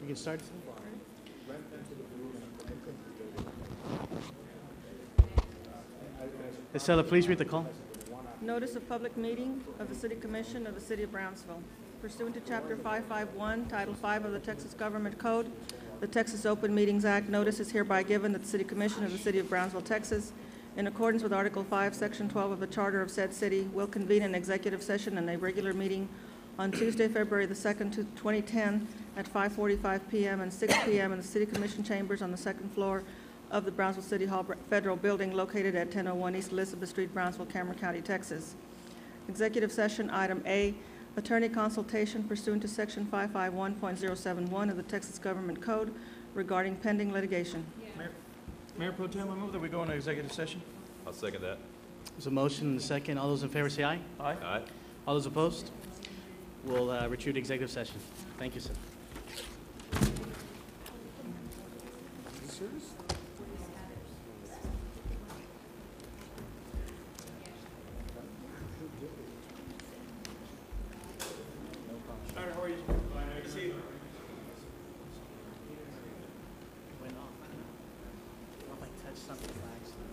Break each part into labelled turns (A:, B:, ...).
A: We can start. Estella, please read the call.
B: Notice of public meeting of the City Commission of the City of Brownsville. Pursuant to Chapter 551, Title 5 of the Texas Government Code, the Texas Open Meetings Act, notice is hereby given that the City Commission of the City of Brownsville, Texas, in accordance with Article 5, Section 12 of the Charter of said city, will convene an executive session and a regular meeting on Tuesday, February the 2nd, 2010, at 5:45 p.m. and 6 p.m. in the City Commission chambers on the second floor of the Brownsville City Hall Federal Building located at 1001 East Elizabeth Street, Brownsville, Cameron County, Texas. Executive session item A, attorney consultation pursuant to Section 551.071 of the Texas Government Code regarding pending litigation.
C: Mayor Pro Tem, I move that we go into executive session.
D: I'll second that.
A: There's a motion and a second. All those in favor say aye.
C: Aye.
D: Aye.
A: All those opposed? We'll retreat to executive session. Thank you, sir.
C: Schneider, how are you? Good to see you.
A: Went off. I don't know if I touched something by accident.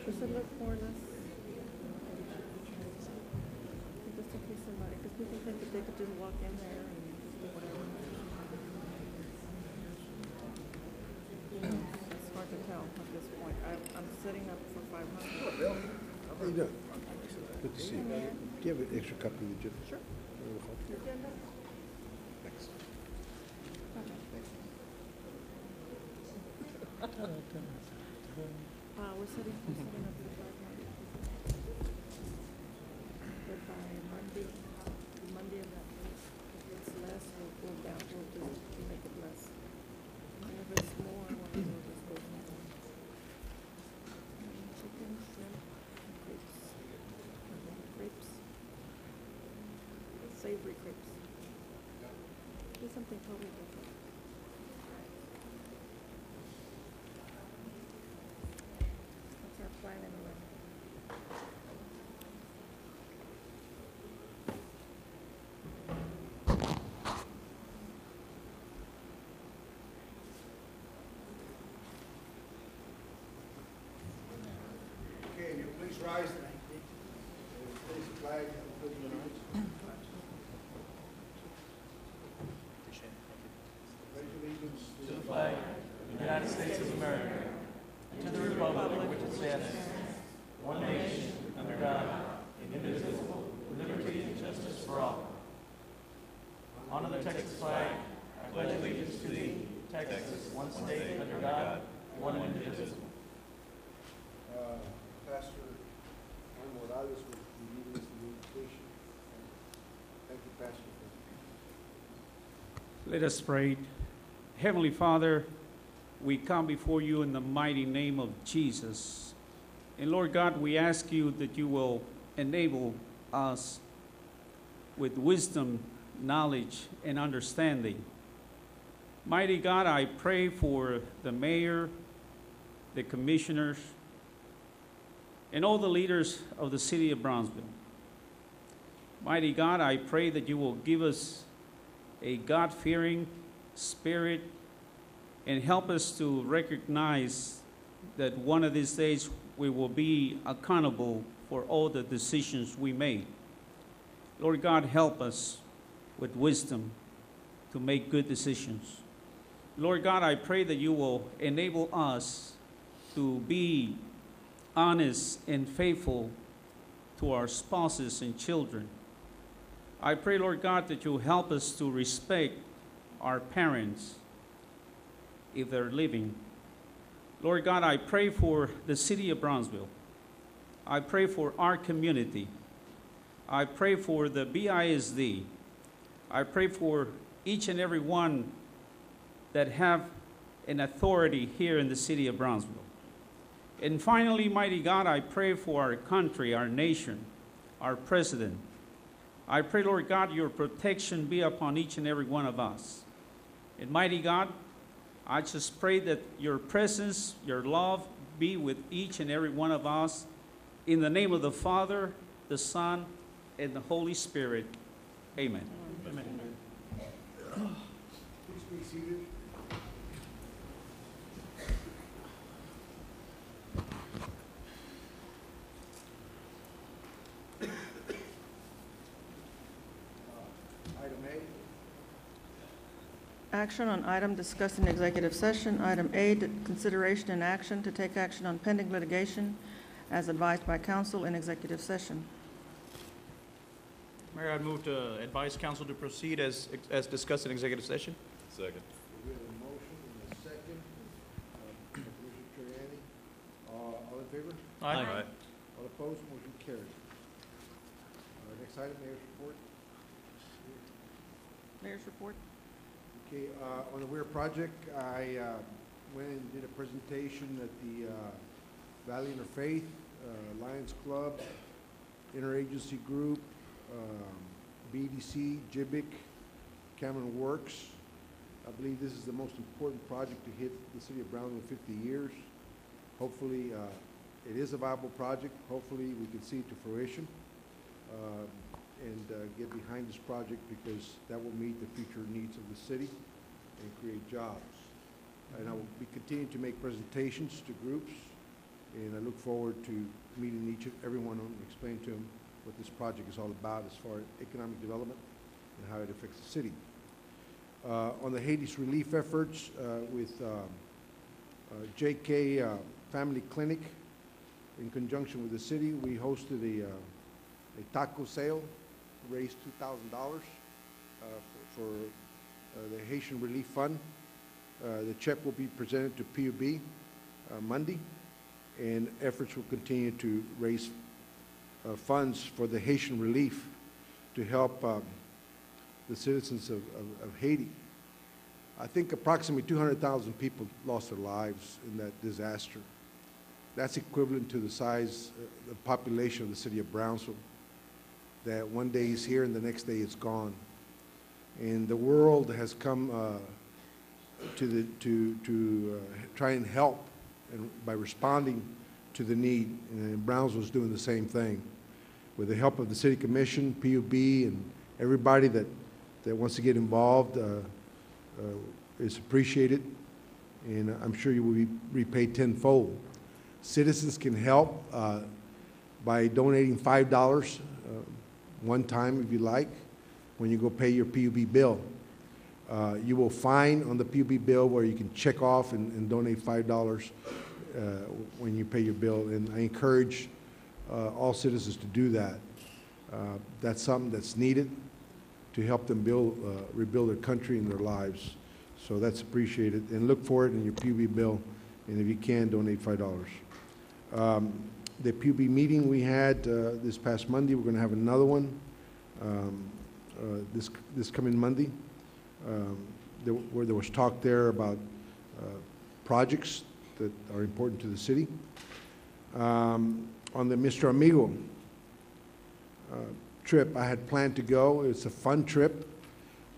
B: Does it look more or less? Just in case somebody, because people think that they could just walk in there and just do whatever. It's hard to tell at this point. I'm setting up for 500.
E: How you doing? Good to see you. Do you have an extra copy of the agenda? Sure.
B: Agenda?
E: Thanks.
B: We're setting up for 500. But by Monday of that week, if it's less, we'll go down, we'll just make it less. And if it's more, we'll just go down. Chicken, shrimp, crepes. Crepes. Savory crepes. something totally different. That's our plan anyway.
E: Okay, you please rise. Place the flag and put it in the arms. Pledge allegiance
C: To the flag of the United States of America, and to the republic which it stands, one nation, under God, indivisible, with liberty and justice for all. Honor the Texas flag. I pledge allegiance to thee, Texas, one state under God, one indivisible.
E: Pastor Morales will be leading us in the invocation. Thank you, Pastor.
D: Let us pray. Heavenly Father, we come before you in the mighty name of Jesus. And Lord God, we ask you that you will enable us with wisdom, knowledge, and understanding. Mighty God, I pray for the mayor, the commissioners, and all the leaders of the city of Brownsville. Mighty God, I pray that you will give us a God-fearing spirit and help us to recognize that one of these days we will be accountable for all the decisions we made. Lord God, help us with wisdom to make good decisions. Lord God, I pray that you will enable us to be honest and faithful to our spouses and children. I pray, Lord God, that you help us to respect our parents if they're living. Lord God, I pray for the city of Brownsville. I pray for our community. I pray for the BISD. I pray for each and every one that have an authority here in the city of Brownsville. And finally, mighty God, I pray for our country, our nation, our president. I pray, Lord God, your protection be upon each and every one of us. And mighty God, I just pray that your presence, your love be with each and every one of us. In the name of the Father, the Son, and the Holy Spirit. Amen.
C: Amen.
E: Please be seated. Item A.
B: Action on item discussed in executive session. Item A, consideration and action to take action on pending litigation as advised by counsel in executive session.
C: Mayor, I'd move to advise council to proceed as discussed in executive session.
F: Second.
E: We have a motion and a second. Commissioner Terriani. All in favor?
C: Aye.
E: All opposed? Motion carries. Next item, Mayor's report.
B: Mayor's report.
E: Okay, on the Weir project, I went and did a presentation at the Valley Interfaith, Lions Club, Interagency Group, BDC, JIBIC, Cameron Works. I believe this is the most important project to hit the city of Brownsville in 50 years. Hopefully, it is a viable project. Hopefully, we can see it to fruition and get behind this project because that will meet the future needs of the city and create jobs. And I will be continuing to make presentations to groups, and I look forward to meeting each and every one of them and explain to them what this project is all about as far as economic development and how it affects the city. On the Hades relief efforts with JK Family Clinic, in conjunction with the city, we hosted a taco sale, raised $2,000 for the Haitian Relief Fund. The check will be presented to PUB Monday, and efforts will continue to raise funds for the Haitian relief to help the citizens of Haiti. I think approximately 200,000 people lost their lives in that disaster. That's equivalent to the size, the population of the city of Brownsville, that one day is here and the next day it's gone. And the world has come to try and help by responding to the need. And Brownsville is doing the same thing. With the help of the City Commission, PUB, and everybody that wants to get involved, it's appreciated. And I'm sure you will be repaid tenfold. Citizens can help by donating $5 one time if you like when you go pay your PUB bill. You will find on the PUB bill where you can check off and donate $5 when you pay your bill, and I encourage all citizens to do that. That's something that's needed to help them rebuild their country and their lives. So that's appreciated, and look for it in your PUB bill, and if you can, donate $5. The PUB meeting we had this past Monday, we're going to have another one this coming Monday, where there was talk there about projects that are important to the city. On the Mr. Amigo trip, I had planned to go. It's a fun trip.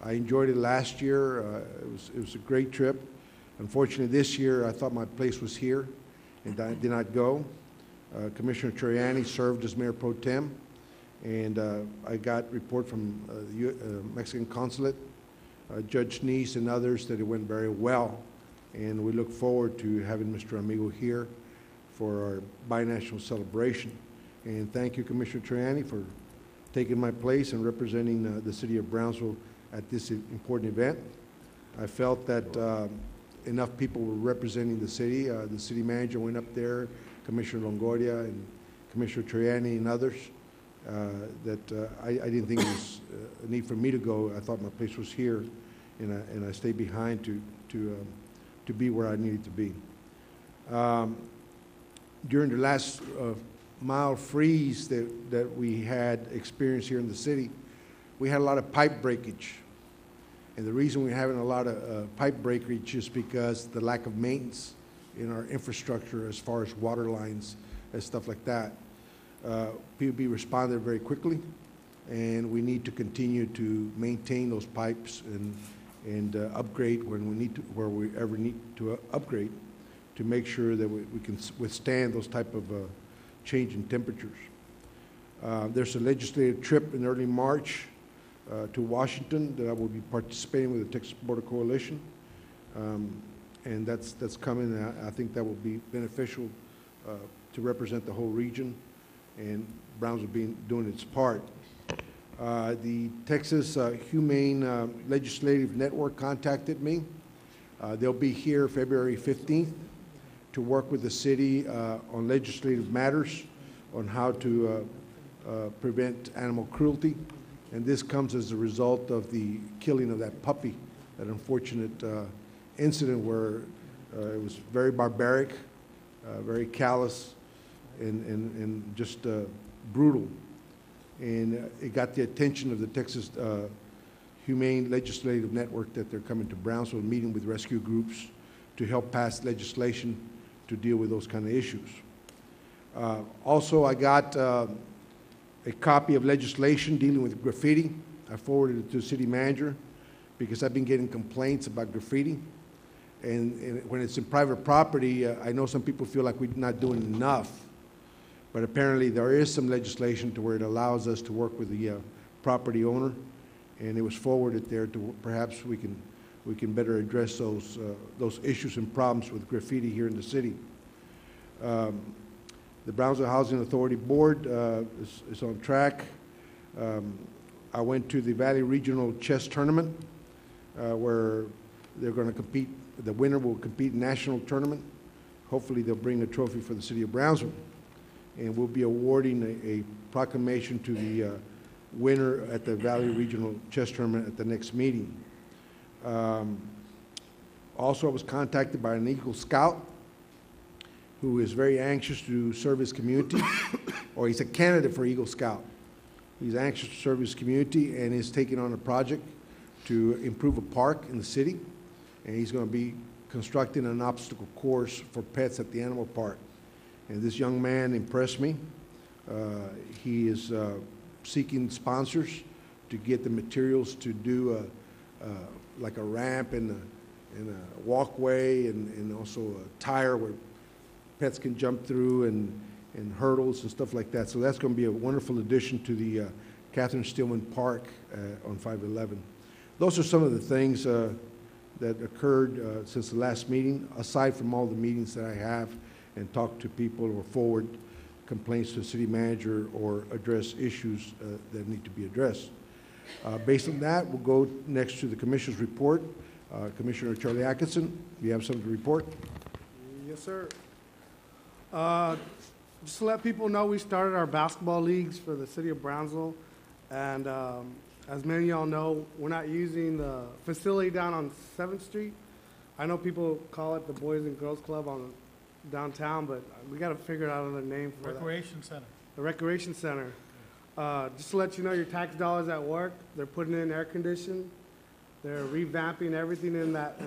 E: I enjoyed it last year. It was a great trip. Unfortunately, this year, I thought my place was here, and I did not go. Commissioner Troiani served as Mayor Pro Tem, and I got report from the Mexican Consulate, Judge Neese, and others that it went very well, and we look forward to having Mr. Amigo here for our binational celebration. And thank you, Commissioner Troiani, for taking my place and representing the city of Brownsville at this important event. I felt that enough people were representing the city. The city manager went up there, Commissioner Longoria and Commissioner Troiani and others, that I didn't think there was a need for me to go. I thought my place was here, and I stayed behind to be where I needed to be. During the last mild freeze that we had experienced here in the city, we had a lot of pipe breakage. And the reason we're having a lot of pipe breakage is because the lack of maintenance in our infrastructure as far as water lines and stuff like that. PUB responded very quickly, and we need to continue to maintain those pipes and upgrade when we need to, where we ever need to upgrade, to make sure that we can withstand those type of change in temperatures. There's a legislative trip in early March to Washington that I will be participating with the Texas Border Coalition, and that's coming. I think that will be beneficial to represent the whole region, and Brownsville doing its part. The Texas Humane Legislative Network contacted me. They'll be here February 15th to work with the city on legislative matters on how to prevent animal cruelty. And this comes as a result of the killing of that puppy, that unfortunate incident where it was very barbaric, very callous, and just brutal. And it got the attention of the Texas Humane Legislative Network that they're coming to Brownsville, meeting with rescue groups to help pass legislation to deal with those kind of issues. Also, I got a copy of legislation dealing with graffiti. I forwarded it to the city manager because I've been getting complaints about graffiti. And when it's in private property, I know some people feel like we're not doing enough. But apparently there is some legislation to where it allows us to work with the property owner. And it was forwarded there to perhaps we can better address those issues and problems with graffiti here in the city. The Brownsville Housing Authority Board is on track. I went to the Valley Regional Chess Tournament where they're going to compete. The winner will compete in national tournament. Hopefully they'll bring a trophy for the city of Brownsville. And we'll be awarding a proclamation to the winner at the Valley Regional Chess Tournament at the next meeting. Also, I was contacted by an Eagle Scout who is very anxious to serve his community, or he's a candidate for Eagle Scout. He's anxious to serve his community and is taking on a project to improve a park in the city, and he's going to be constructing an obstacle course for pets at the animal park. And this young man impressed me. He is seeking sponsors to get the materials to do like a ramp and a walkway and also a tire where pets can jump through and hurdles and stuff like that. So that's going to be a wonderful addition to the Catherine Stillman Park on 511. Those are some of the things that occurred since the last meeting, aside from all the meetings that I have and talk to people or forward complaints to the city manager or address issues that need to be addressed. Based on that, we'll go next to the commissioner's report. Commissioner Charlie Atkinson, do you have something to report?
F: Yes, sir. Just to let people know, we started our basketball leagues for the city of Brownsville. And as many of y'all know, we're not using the facility down on 7th Street. I know people call it the Boys and Girls Club on downtown, but we got to figure out another name for
C: Recreation Center.
F: the Recreation Center. Just to let you know, your tax dollars at work, they're putting in air conditioning. They're revamping everything in that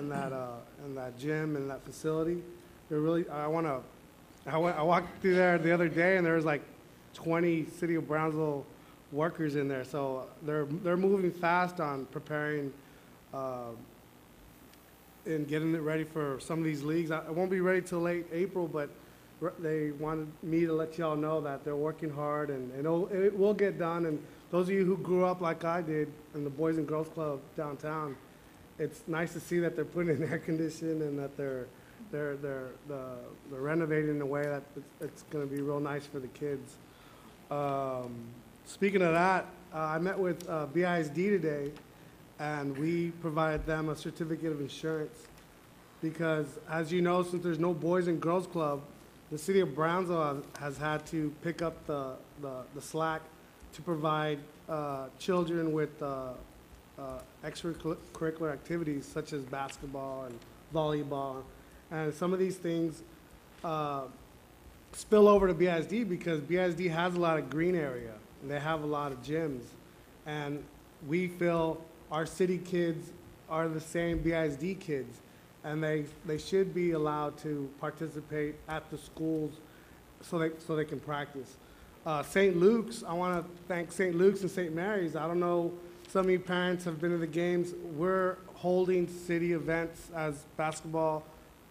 F: gym and that facility. They're really, I walked through there the other day and there was like 20 City of Brownsville workers in there. So they're moving fast on preparing and getting it ready for some of these leagues. It won't be ready till late April, but they wanted me to let y'all know that they're working hard and it will get done. And those of you who grew up like I did in the Boys and Girls Club downtown, it's nice to see that they're putting in air conditioning and that they're renovating in a way that it's going to be real nice for the kids. Speaking of that, I met with BISD today, and we provided them a certificate of insurance because, as you know, since there's no Boys and Girls Club, the city of Brownsville has had to pick up the slack to provide children with extracurricular activities such as basketball and volleyball. And some of these things spill over to BISD because BISD has a lot of green area and they have a lot of gyms. And we feel our city kids are the same BISD kids, and they should be allowed to participate at the schools so they can practice. St. Luke's, I want to thank St. Luke's and St. Mary's. I don't know, some of you parents have been to the games. We're holding city events as basketball,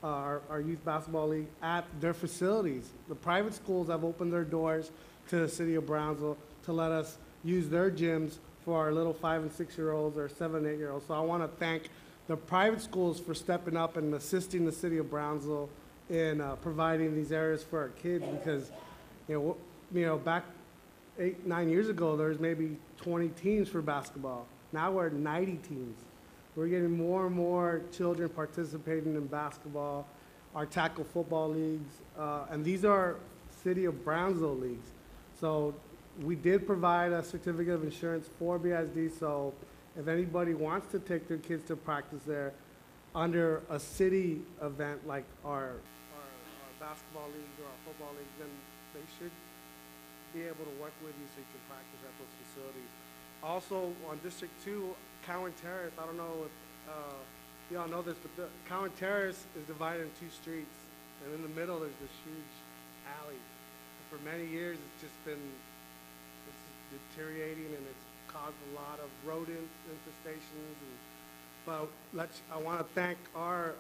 F: our youth basketball league, at their facilities. The private schools have opened their doors to the city of Brownsville to let us use their gyms for our little 5- and 6-year-olds or 7- and 8-year-olds. So I want to thank the private schools for stepping up and assisting the city of Brownsville in providing these areas for our kids because, you know, back 8-9 years ago, there was maybe 20 teams for basketball. Now we're at 90 teams. We're getting more and more children participating in basketball, our tackle football leagues, and these are City of Brownsville leagues. So we did provide a certificate of insurance for BISD, so if anybody wants to take their kids to practice there under a city event like our basketball league or our football league, then they should be able to work with you so you can practice at those facilities. Also, on District 2, Cowan Terrace, I don't know if y'all know this, but the Cowan Terrace is divided in 2 streets, and in the middle there's this huge alley. And for many years, it's just been deteriorating, and it's caused a lot of rodent infestations. But I want to thank our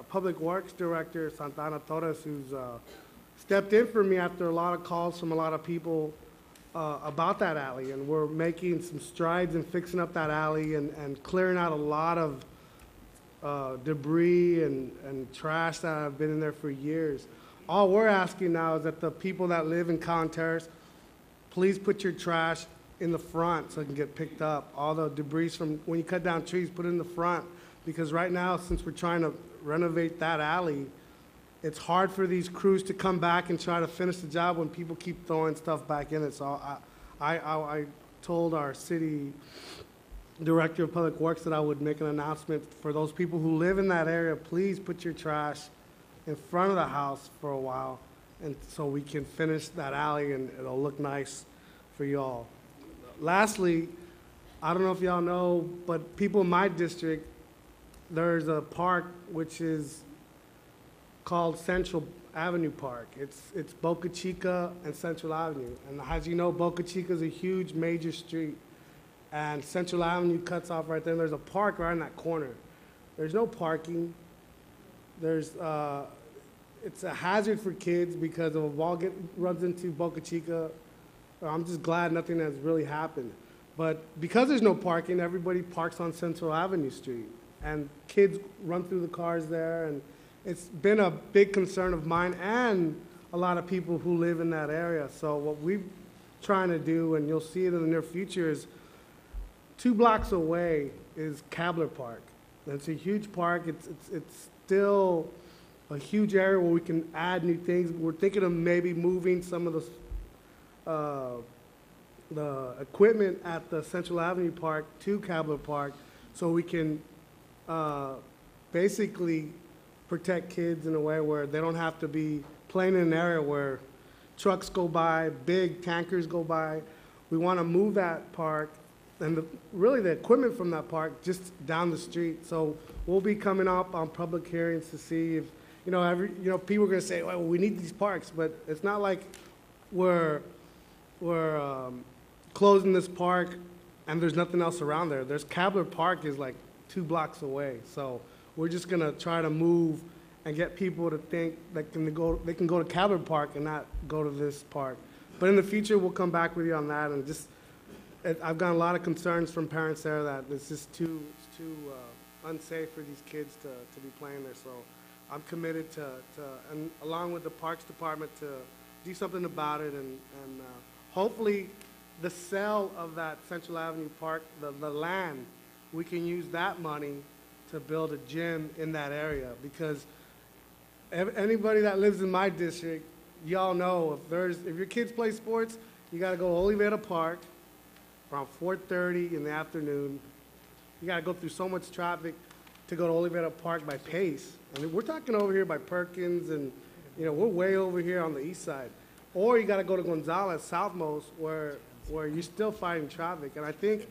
F: Public Works Director, Santana Torres, who's stepped in for me after a lot of calls from a lot of people about that alley, and we're making some strides in fixing up that alley and clearing out a lot of debris and trash that have been in there for years. All we're asking now is that the people that live in Cowan Terrace, please put your trash in the front so it can get picked up. All the debris from when you cut down trees, put it in the front, because right now, since we're trying to renovate that alley, it's hard for these crews to come back and try to finish the job when people keep throwing stuff back in it. So I told our city director of public works that I would make an announcement for those people who live in that area. Please put your trash in front of the house for a while, and so we can finish that alley and it'll look nice for y'all. Lastly, I don't know if y'all know, but people in my district, there's a park which is called Central Avenue Park. It's Boca Chica and Central Avenue. And as you know, Boca Chica is a huge major street. and Central Avenue cuts off right there, and there's a park right in that corner. There's no parking. It's a hazard for kids because if a ball runs into Boca Chica, I'm just glad nothing has really happened. But because there's no parking, everybody parks on Central Avenue Street, and kids run through the cars there, and it's been a big concern of mine and a lot of people who live in that area. So what we're trying to do, and you'll see it in the near future, is 2 blocks away is Cabler Park. And it's a huge park. It's still a huge area where we can add new things. We're thinking of maybe moving some of the equipment at the Central Avenue Park to Cabler Park so we can basically protect kids in a way where they don't have to be playing in an area where trucks go by, big tankers go by. We want to move that park and really the equipment from that park just down the street. So we'll be coming up on public hearings to see if, people are going to say, well, we need these parks, but it's not like we're closing this park and there's nothing else around there. Cabler Park is like 2 blocks away. So we're just going to try to move and get people to think they can go to Cabler Park and not go to this park. But in the future, we'll come back with you on that. And I've gotten a lot of concerns from parents there that it's just too unsafe for these kids to be playing there. So I'm committed to and along with the Parks Department, to do something about it, and hopefully the sale of that Central Avenue Park, the land, we can use that money to build a gym in that area, because anybody that lives in my district, y'all know if your kids play sports, you got to go to Olivera Park around 4:30 in the afternoon. You got to go through so much traffic to go to Olivera Park by Pace. And we're talking over here by Perkins, and we're way over here on the east side. Or you got to go to Gonzales, Southmost, where you're still fighting traffic. And I think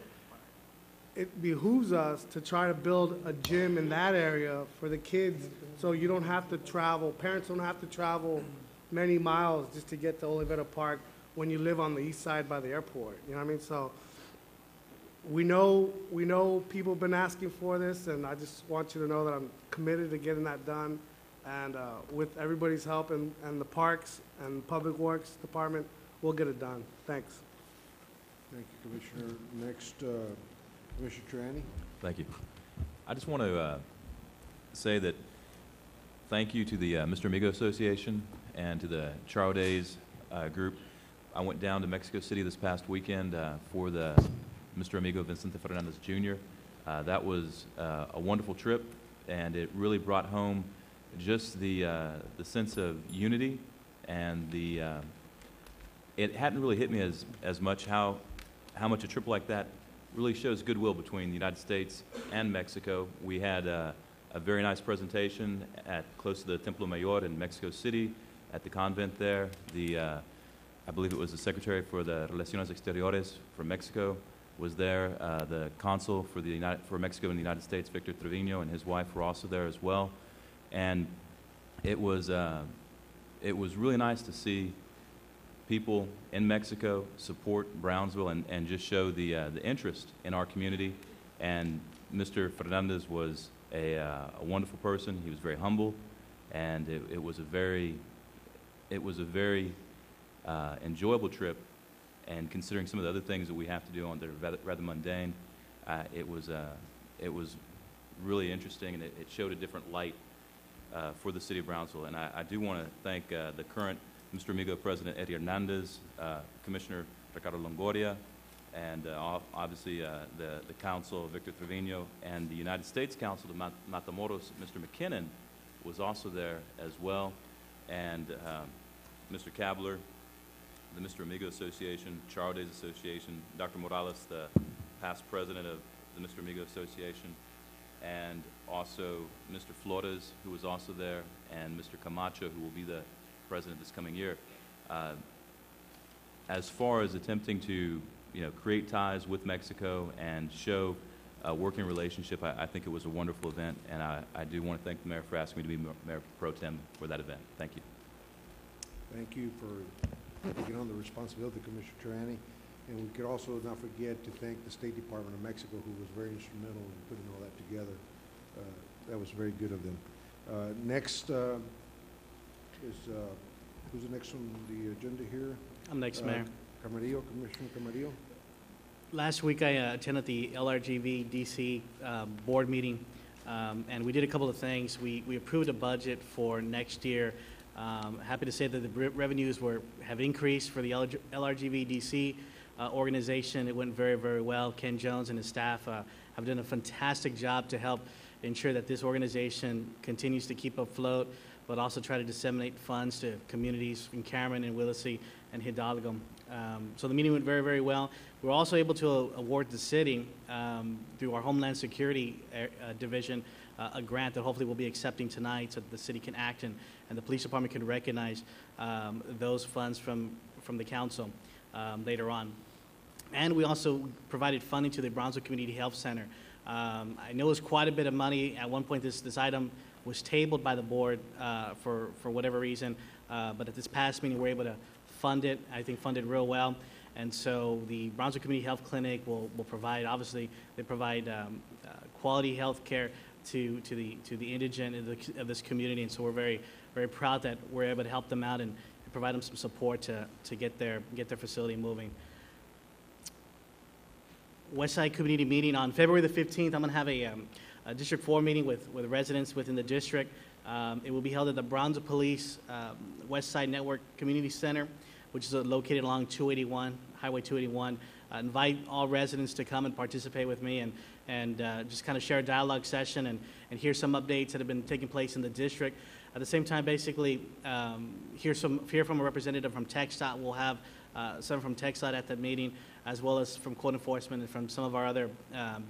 F: it behooves us to try to build a gym in that area for the kids, so you don't have to travel, parents don't have to travel many miles just to get to Olivera Park when you live on the east side by the airport. You know what I mean? So we know people have been asking for this, and I just want you to know that I'm committed to getting that done. And with everybody's help and the Parks and Public Works Department, we'll get it done. Thanks.
E: Thank you, Commissioner. Next, Commissioner Triani.
G: Thank you. I just want to say that thank you to the Mr. Amigo Association and to the Charo Days group. I went down to Mexico City this past weekend for the Mr. Amigo Vicente Fernandez Jr. That was a wonderful trip, and it really brought home just the sense of unity, and it hadn't really hit me as much how much a trip like that really shows goodwill between the United States and Mexico. We had a very nice presentation close to the Templo Mayor in Mexico City at the convent there. I believe it was the Secretary for the Relaciones Exteriores from Mexico was there. The Consul for Mexico in the United States, Victor Trevino, and his wife were also there as well. And it was really nice to see people in Mexico support Brownsville and just show the interest in our community. And Mr. Fernandez was a wonderful person. He was very humble, and it was a very enjoyable trip. And considering some of the other things that we have to do that are rather mundane, it was really interesting, and it showed a different light for the city of Brownsville. And I do want to thank the current Mr. Amigo President Eddie Hernandez, Commissioner Ricardo Longoria, and obviously the Council, Victor Trevino, and the United States Council to Matamoros, Mr. McKinnon, was also there as well, and Mr. Kabler, the Mr. Amigo Association, Charo Days Association, Dr. Morales, the past president of the Mr. Amigo Association, and also Mr. Flores, who was also there, and Mr. Camacho, who will be the president this coming year. As far as attempting to create ties with Mexico and show a working relationship, I think it was a wonderful event, and I do want to thank the mayor for asking me to be Mayor Pro Tem for that event. Thank you.
E: Thank you for taking on the responsibility, Commissioner Triani. And we could also not forget to thank the State Department of Mexico, who was very instrumental in putting all that together. That was very good of them. Next is, who's the next on the agenda here?
A: I'm next, Mayor.
E: Camarillo, Commissioner Camarillo.
A: Last week, I attended the LRGV DC board meeting, and we did a couple of things. We approved a budget for next year. Happy to say that the revenues have increased for the LRGV DC organization. It went very, very well. Ken Jones and his staff have done a fantastic job to help ensure that this organization continues to keep afloat, but also try to disseminate funds to communities in Cameron and Willacy and Hidalgo. So the meeting went very, very well. We were also able to award the city, through our Homeland Security Division, a grant that hopefully we'll be accepting tonight so that the city can act and the police department can recognize those funds from the council later on. And we also provided funding to the Brownsville Community Health Center. I know it was quite a bit of money. At one point, this item was tabled by the board for whatever reason, but at this past meeting, we were able to fund it, I think fund it real well. And so the Brownsville Community Health Clinic will provide, obviously, they provide quality health care to the indigent of this community. And so we're very, very proud that we're able to help them out and provide them some support to get their facility moving. Westside Community Meeting on February the 15th. I'm going to have a District 4 meeting with residents within the district. It will be held at the Brownsville Police Westside Network Community Center, which is located along 281, Highway 281. Invite all residents to come and participate with me and just kind of share a dialogue session and hear some updates that have been taking place in the district. At the same time, basically, hear from a representative from TxDOT. We'll have someone from TxDOT at that meeting, as well as from code enforcement and from some of our other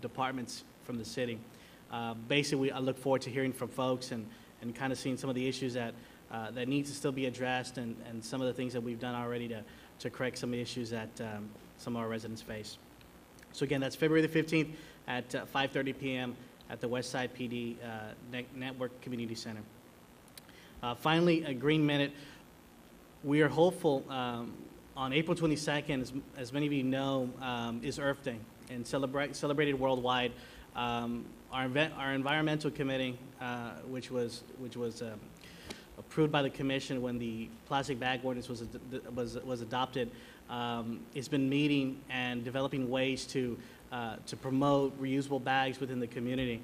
A: departments from the city. Basically, I look forward to hearing from folks and kind of seeing some of the issues that need to still be addressed and some of the things that we've done already to correct some of the issues that some of our residents face. So again, that's February the 15th at 5:30 p.m. at the Westside PD Network Community Center. Finally, a green minute. We are hopeful on April 22nd, as many of you know, is Earth Day and celebrated worldwide. Our environmental committee, which was approved by the commission when the plastic bag ordinance was adopted, has been meeting and developing ways to promote reusable bags within the community.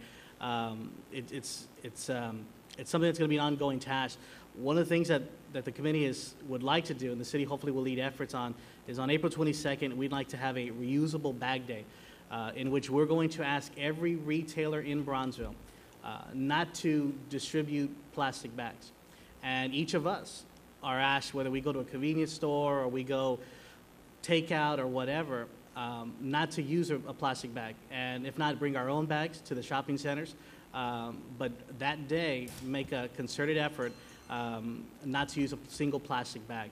A: It's something that's going to be an ongoing task. One of the things that the committee would like to do, and the city hopefully will lead efforts on, is on April 22nd, we'd like to have a reusable bag day, in which we're going to ask every retailer in Brownsville not to distribute plastic bags. And each of us are asked, whether we go to a convenience store or we go takeout or whatever, not to use a plastic bag. And if not, bring our own bags to the shopping centers. But that day, make a concerted effort not to use a single plastic bag.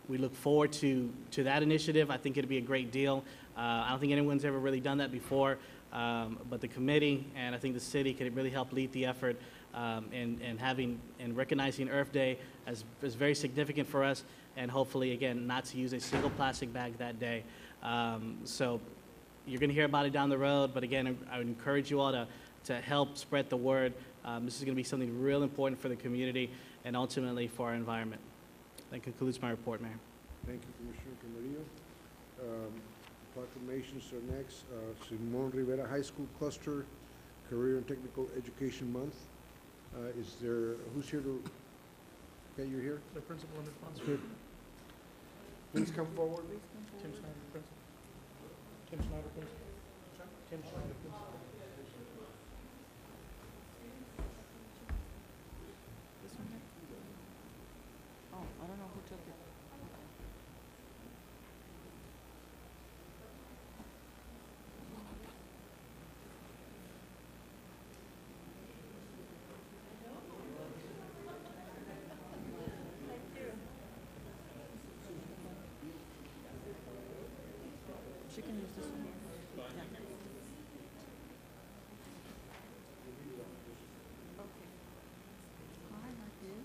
A: We look forward to that initiative. I think it'd be a great deal. I don't think anyone's ever really done that before, but the committee and I think the city could really help lead the effort and recognizing Earth Day as very significant for us, and hopefully, again, not to use a single plastic bag that day. So you're going to hear about it down the road, but again, I would encourage you all to help spread the word. This is going to be something real important for the community and ultimately for our environment. That concludes my report, Mayor.
E: Thank you, Commissioner Camarillo. Proclamations are next. Simon Rivera High School Cluster Career and Technical Education Month. Is there, who's here to, okay, you're here?
C: The principal and the sponsor.
E: Good. Please come forward.
C: Tim Snyder, principal. Tim Snyder, principal. Tim Snyder, principal.
B: This one here? Oh, I don't know who took it. She can use this one. Yeah. Okay. Hi, Matthew.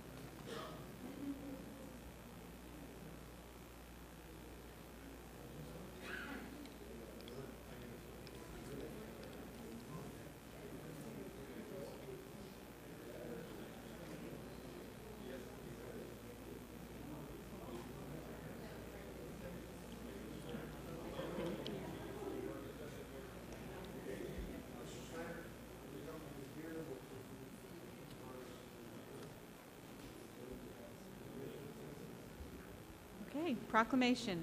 H: Okay, proclamation.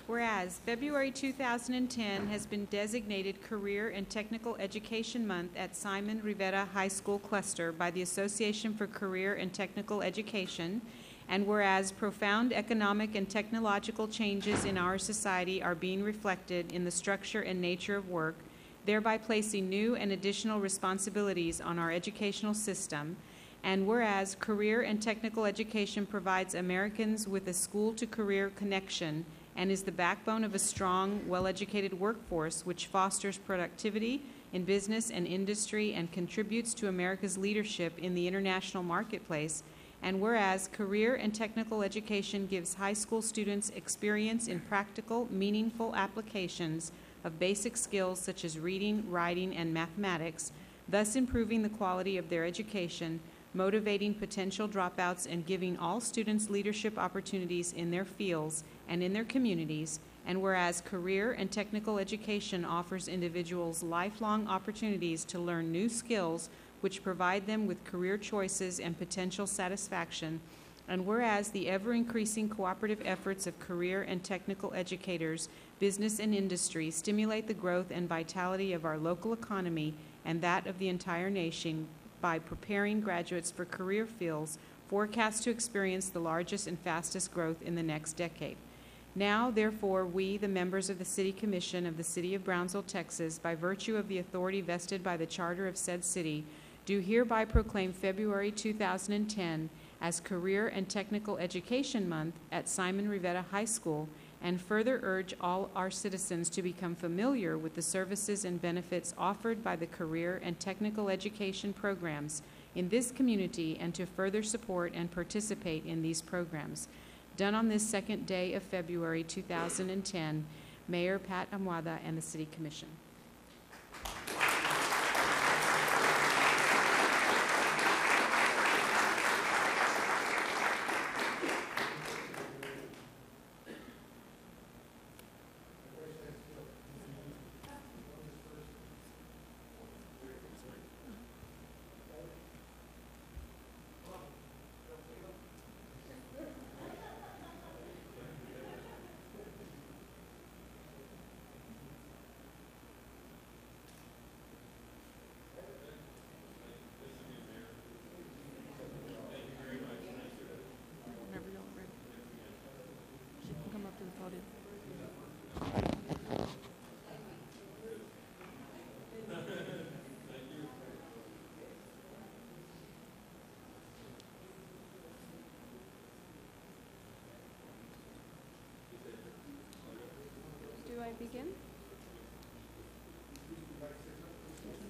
H: Whereas February 2010 has been designated Career and Technical Education Month at Simon Rivera High School Cluster by the Association for Career and Technical Education, and whereas profound economic and technological changes in our society are being reflected in the structure and nature of work, thereby placing new and additional responsibilities on our educational system, and whereas career and technical education provides Americans with a school-to-career connection and is the backbone of a strong, well-educated workforce which fosters productivity in business and industry and contributes to America's leadership in the international marketplace, and whereas career and technical education gives high school students experience in practical, meaningful applications of basic skills such as reading, writing, and mathematics, thus improving the quality of their education, motivating potential dropouts, and giving all students leadership opportunities in their fields and in their communities, and whereas career and technical education offers individuals lifelong opportunities to learn new skills which provide them with career choices and potential satisfaction, and whereas the ever-increasing cooperative efforts of career and technical educators, business and industry stimulate the growth and vitality of our local economy and that of the entire nation by preparing graduates for career fields forecast to experience the largest and fastest growth in the next decade. Now, therefore, we, the members of the City Commission of the City of Brownsville, Texas, by virtue of the authority vested by the Charter of said city, do hereby proclaim February 2010 as Career and Technical Education Month at Simon Rivera High School, and further urge all our citizens to become familiar with the services and benefits offered by the career and technical education programs in this community and to further support and participate in these programs. Done on this second day of February 2010, Mayor Pat Amwada and the City Commission.
B: Whenever y'all are ready. She can come up to the podium.
I: Do I begin?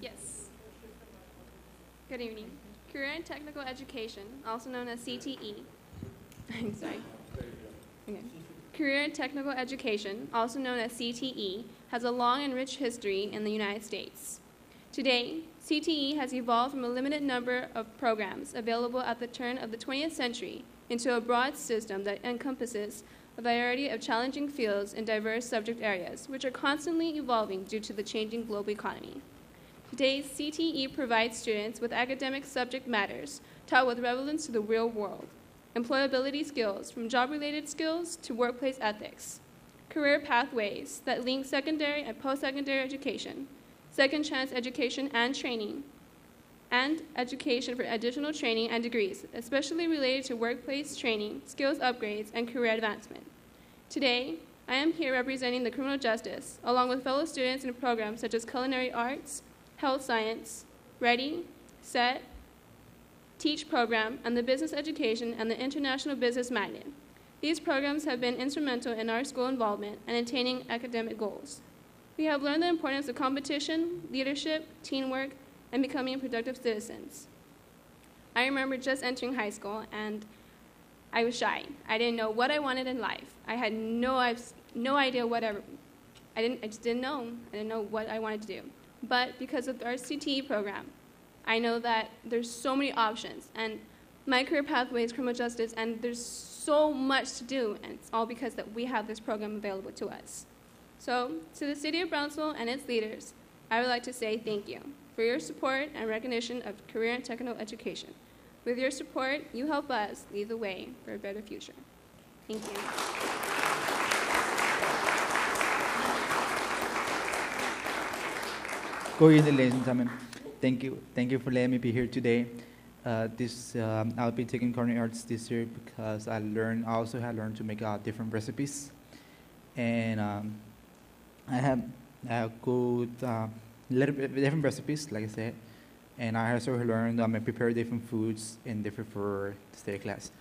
I: Yes. Good evening. Career and Technical Education, also known as CTE. I'm sorry. Okay. Career and Technical Education, also known as CTE, has a long and rich history in the United States. Today, CTE has evolved from a limited number of programs available at the turn of the 20th century into a broad system that encompasses a variety of challenging fields in diverse subject areas, which are constantly evolving due to the changing global economy. Today's CTE provides students with academic subject matters taught with relevance to the real world, employability skills from job-related skills to workplace ethics, career pathways that link secondary and post-secondary education, second chance education and training, and education for additional training and degrees, especially related to workplace training, skills upgrades, and career advancement. Today, I am here representing the criminal justice, along with fellow students in programs such as culinary arts, health science, Ready, Set, Teach program, and the business education and the international business magnet. These programs have been instrumental in our school involvement and attaining academic goals. We have learned the importance of competition, leadership, teamwork, and becoming productive citizens. I remember just entering high school and I was shy. I didn't know what I wanted in life. I had no idea I just didn't know. I didn't know what I wanted to do. But because of our CTE program, I know that there's so many options, and my career pathway is criminal justice, and there's so much to do, and it's all because that we have this program available to us. So, to the City of Brownsville and its leaders, I would like to say thank you for your support and recognition of career and technical education. With your support, you help us lead the way for a better future. Thank you.
J: Good evening, ladies and gentlemen. Thank you for letting me be here today. I'll be taking culinary arts this year because I also had learned to make different recipes, and I have good little bit different recipes, like I said, and I also learned I prepare different foods and different for the state class.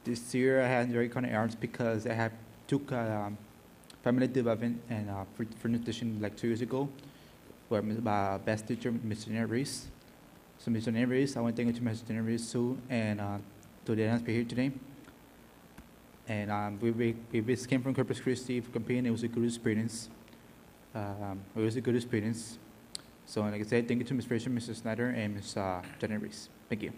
J: This year I had very culinary arts because I took family development and for nutrition like 2 years ago, where my best teacher, Mr. Neves. So Mr. Neves, I want to thank you to Mr. Neves too, and to the dance here today. And we just came from Corpus Christi for campaign. It was a good experience. So like I said, thank you to Ms. Fraser, Mr. Snyder, and Ms. Neves. Thank you.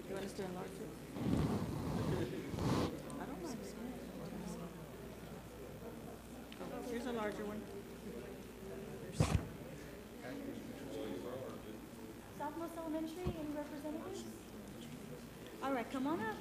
B: You want us to enlarge it? I don't mind. Here's a larger one.
K: Southmost Elementary, any representatives? All right, come on up.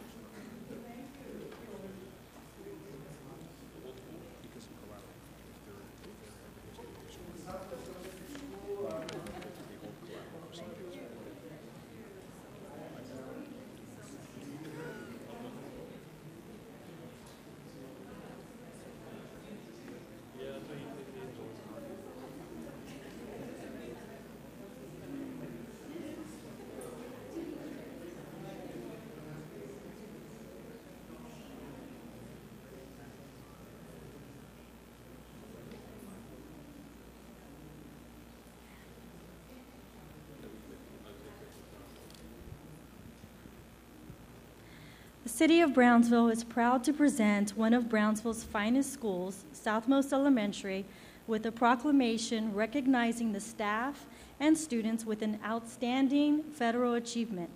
K: The City of Brownsville is proud to present one of Brownsville's finest schools, Southmost Elementary, with a proclamation recognizing the staff and students with an outstanding federal achievement.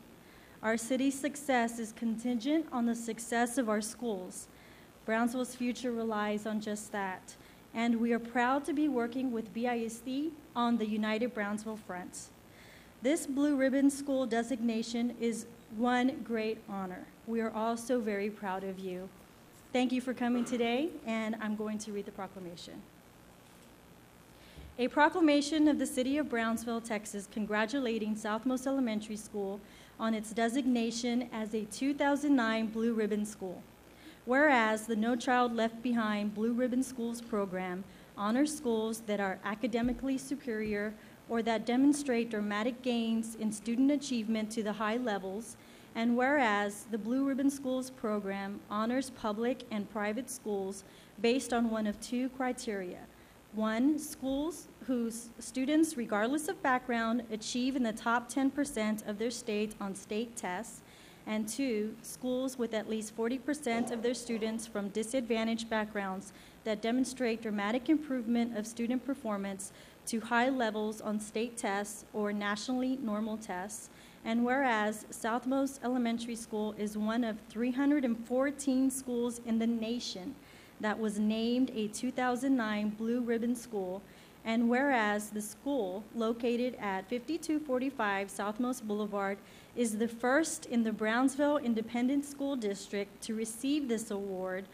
K: Our city's success is contingent on the success of our schools. Brownsville's future relies on just that, and we are proud to be working with BISD on the United Brownsville front. This Blue Ribbon School designation is one great honor. We are all so very proud of you. Thank you for coming today, and I'm going to read the proclamation. A proclamation of the City of Brownsville, Texas, congratulating Southmost Elementary School on its designation as a 2009 Blue Ribbon School. Whereas the No Child Left Behind Blue Ribbon Schools program honors schools that are academically superior or that demonstrate dramatic gains in student achievement to the high levels, and whereas the Blue Ribbon Schools program honors public and private schools based on one of two criteria. One, schools whose students, regardless of background, achieve in the top 10% of their state on state tests, and two, schools with at least 40% of their students from disadvantaged backgrounds that demonstrate dramatic improvement of student performance to high levels on state tests or nationally normal tests. And whereas Southmost Elementary School is one of 314 schools in the nation that was named a 2009 Blue Ribbon School, and whereas the school, located at 5245 Southmost Boulevard, is the first in the Brownsville Independent School District to receive this award,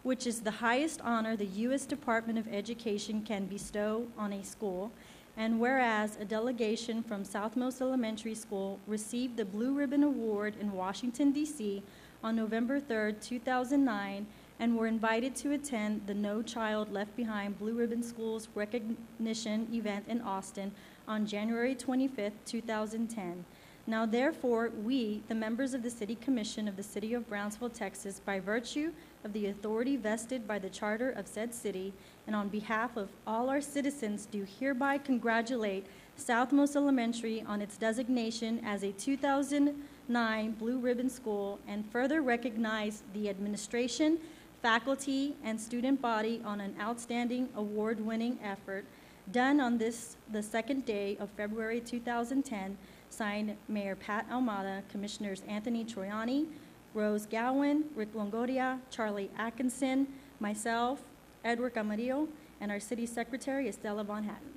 K: which is the highest honor the U.S. Department of Education can bestow on a school, and whereas a delegation from Southmost Elementary School received the Blue Ribbon Award in Washington, D.C. on November 3rd, 2009, and were invited to attend the No Child Left Behind Blue Ribbon Schools recognition event in Austin on January 25th, 2010. Now therefore, we, the members of the City Commission of the City of Brownsville, Texas, by virtue of the authority vested by the charter of said city, and on behalf of all our citizens, do hereby congratulate Southmost Elementary on its designation as a 2009 Blue Ribbon School, and further recognize the administration, faculty, and student body on an outstanding award-winning effort done on this, the second day of February 2010, signed Mayor Pat Almada, Commissioners Anthony Troiani, Rose Gowen, Rick Longoria, Charlie Atkinson, myself, Edward Camarillo, and our City Secretary, Estela Von Hatten.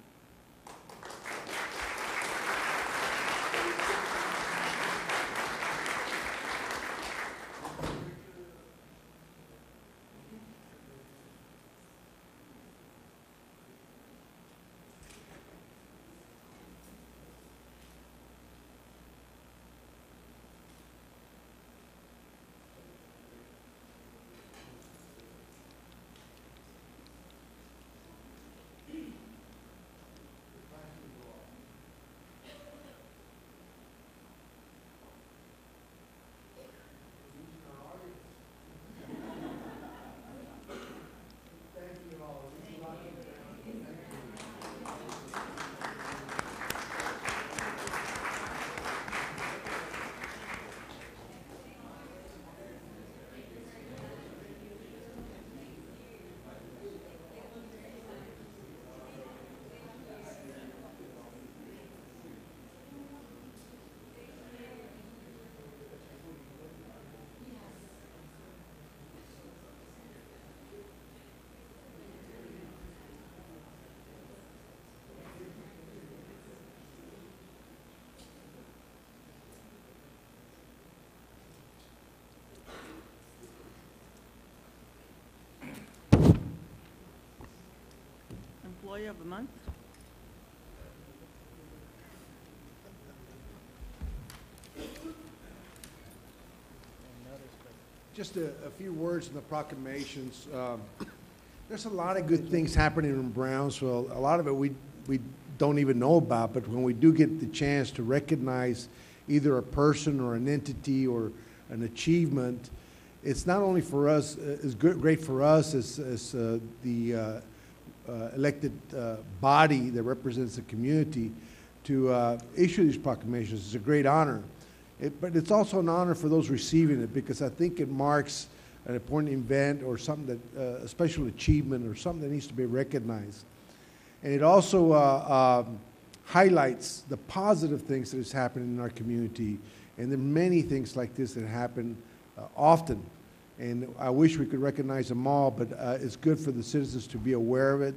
B: Employee of the Month.
E: Just a few words in the proclamations. There's a lot of good things happening in Brownsville. A lot of it we don't even know about, but when we do get the chance to recognize either a person or an entity or an achievement, it's not only for us, it's great for us as the elected body that represents the community to issue these proclamations. It's a great honor. But it's also an honor for those receiving it, because I think it marks an important event or something that, a special achievement or something that needs to be recognized. And it also highlights the positive things that is happening in our community. And there are many things like this that happen often. And I wish we could recognize them all, but it's good for the citizens to be aware of it.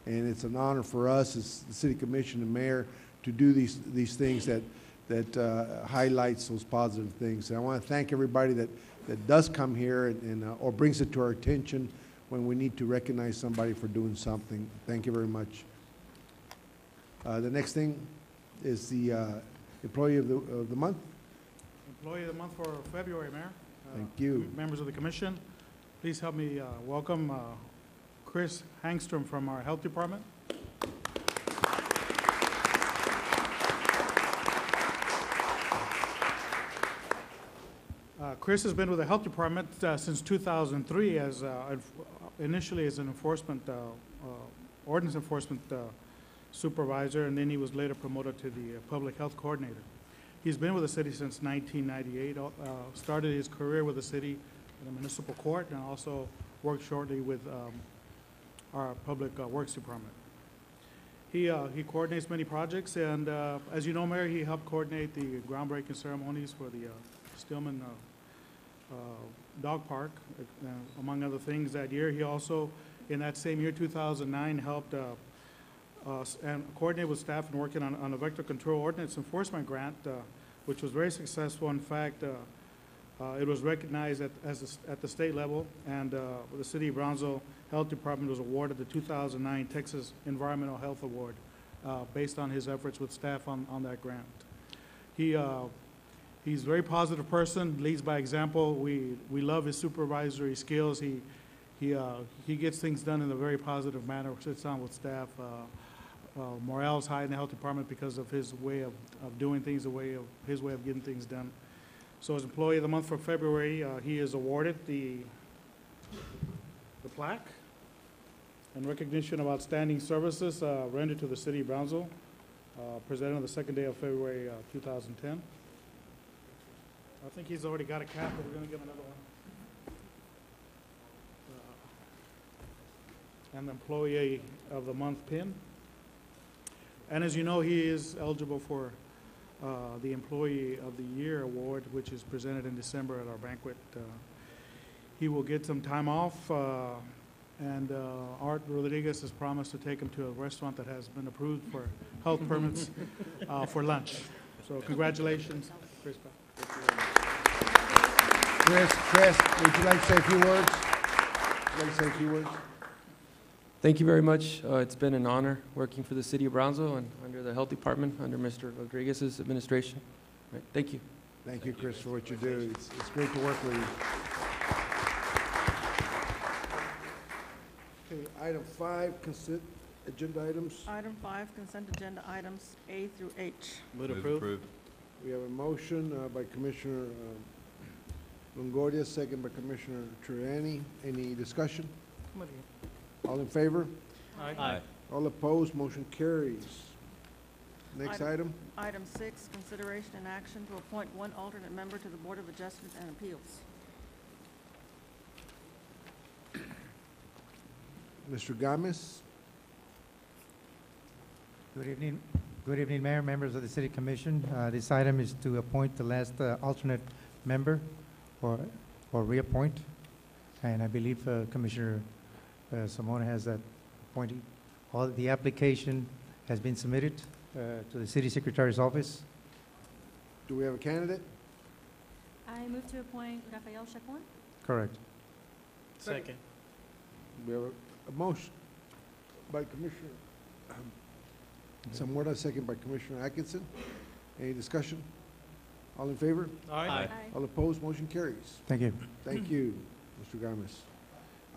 E: And it's an honor for us as the City Commission and Mayor to do these things that highlights those positive things. And I want to thank everybody that does come here and or brings it to our attention when we need to recognize somebody for doing something. Thank you very much. The next thing is the Employee of the Month.
L: Employee of the Month for February, Mayor.
E: Thank you.
L: Members of the Commission, please help me welcome Chris Hangstrom from our Health Department. Chris has been with the Health Department since 2003 as initially as an enforcement, ordinance enforcement supervisor, and then he was later promoted to the public health coordinator. He's been with the city since 1998, started his career with the city in the municipal court, and also worked shortly with our public works department. He coordinates many projects, and as you know, Mayor, he helped coordinate the groundbreaking ceremonies for the Stillman Dog Park, among other things that year. He also, in that same year, 2009, helped and coordinate with staff in working on a vector control ordinance enforcement grant, which was very successful. In fact, it was recognized at the state level, and the City of Brownsville Health Department was awarded the 2009 Texas Environmental Health Award based on his efforts with staff on that grant. He's a very positive person, leads by example. We love his supervisory skills. He gets things done in a very positive manner, sits down with staff morale's high in the health department because of his way of doing things, his way of getting things done. So as Employee of the Month for February, he is awarded the plaque in recognition of outstanding services rendered to the city of Brownsville, presented on the second day of February 2010. I think he's already got a cap, but we're going to give him another one. And the Employee of the Month pin. And as you know, he is eligible for the Employee of the Year award, which is presented in December at our banquet. He will get some time off, and Art Rodriguez has promised to take him to a restaurant that has been approved for health permits for lunch. So congratulations, Chris.
E: Chris, would you like to say a few words? Would you like to say a few words?
M: Thank you very much. It's been an honor working for the City of Brownsville and under the Health Department, under Mr. Rodriguez's administration. Right. Thank you.
E: Thank you, Chris, for what you do. It's great to work with you. Okay, item 5, consent agenda items.
B: Item 5, consent agenda items A through H.
A: Move to approve.
E: We have a motion by Commissioner Longoria, second by Commissioner Triani. Any discussion? All in favor?
A: Aye.
E: All opposed? Motion carries. Next item?
B: Item 6, consideration and action to appoint one alternate member to the Board of Adjustment and Appeals.
E: Mr. Gomez?
N: Good evening. Good evening, Mayor, members of the City Commission. This item is to appoint the last alternate member or reappoint. And I believe Commissioner Simona has that appointee. All the application has been submitted to the City Secretary's office.
E: Do we have a candidate?
K: I move to appoint Rafael Chacon.
N: Correct.
A: Second.
E: We have a motion by Commissioner Zamora, second by Commissioner Atkinson. Any discussion? All in favor?
A: Aye.
E: All opposed? Motion carries.
N: Thank you.
E: Thank you, Mr. Gomez.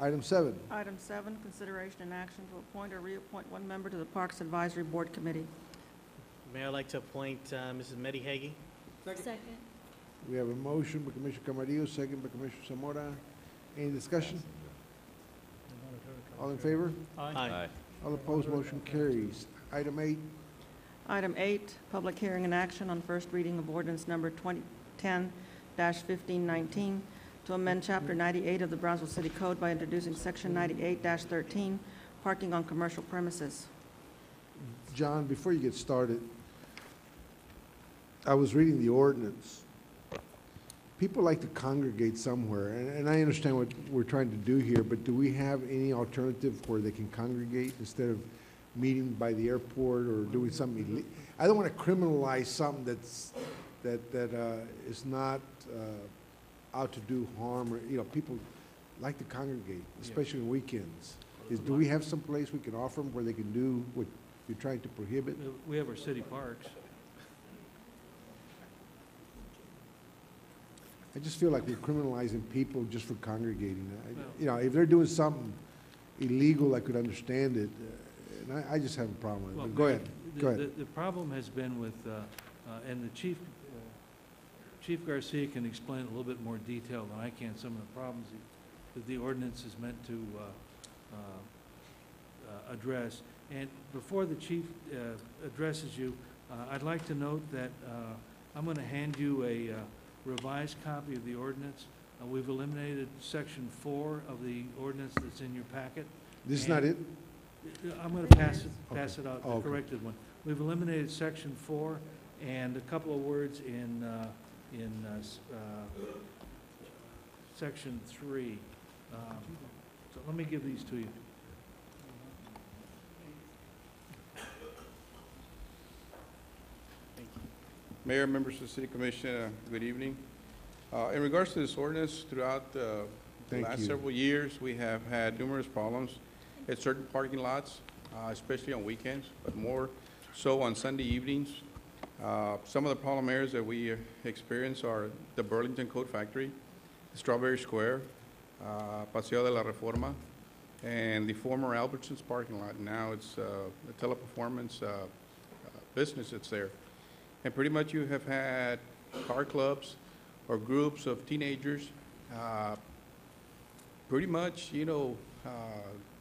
E: Item 7.
B: Item 7, consideration and action to appoint or reappoint one member to the Parks Advisory Board Committee.
A: Mayor, I'd like to appoint Mrs. Meddy Hagee.
K: Second.
E: We have a motion by Commissioner Camarillo, second by Commissioner Zamora. Any discussion? All in favor?
A: Aye.
E: All opposed? Motion carries. Item 8.
B: Item 8, public hearing and action on first reading of ordinance number 2010-1519 to amend Chapter 98 of the Brownsville City Code by introducing Section 98-13, parking on commercial premises.
E: John, before you get started, I was reading the ordinance. People like to congregate somewhere, and I understand what we're trying to do here, but do we have any alternative where they can congregate instead of meeting by the airport or doing something illegal? I don't want to criminalize something that is not out to do harm, or, people like to congregate, especially on weekends. Do we have some place we can offer them where they can do what you're trying to prohibit?
C: We have our city parks.
E: I just feel like we're criminalizing people just for congregating. If they're doing something illegal, I could understand it. And I just have a problem with it.
C: Well,
E: But go ahead. Go ahead.
C: The problem has been with, and the Chief Garcia can explain a little bit more detail than I can, some of the problems that the ordinance is meant to address. And before the Chief addresses you, I'd like to note that I'm going to hand you a revised copy of the ordinance. We've eliminated Section 4 of the ordinance that's in your packet.
E: This is not it?
C: I'm going to pass it out, the
E: Okay.
C: corrected one. We've eliminated Section 4 and a couple of words in Section 3. So let me give these to you.
O: Mayor, members of the City Commission, good evening. In regards to this ordinance, throughout the last several years, we have had numerous problems at certain parking lots, especially on weekends, but more so on Sunday evenings. Some of the problem areas that we experience are the Burlington Coat Factory, Strawberry Square, Paseo de la Reforma, and the former Albertsons parking lot. Now it's a teleperformance business that's there. And pretty much you have had car clubs or groups of teenagers pretty much,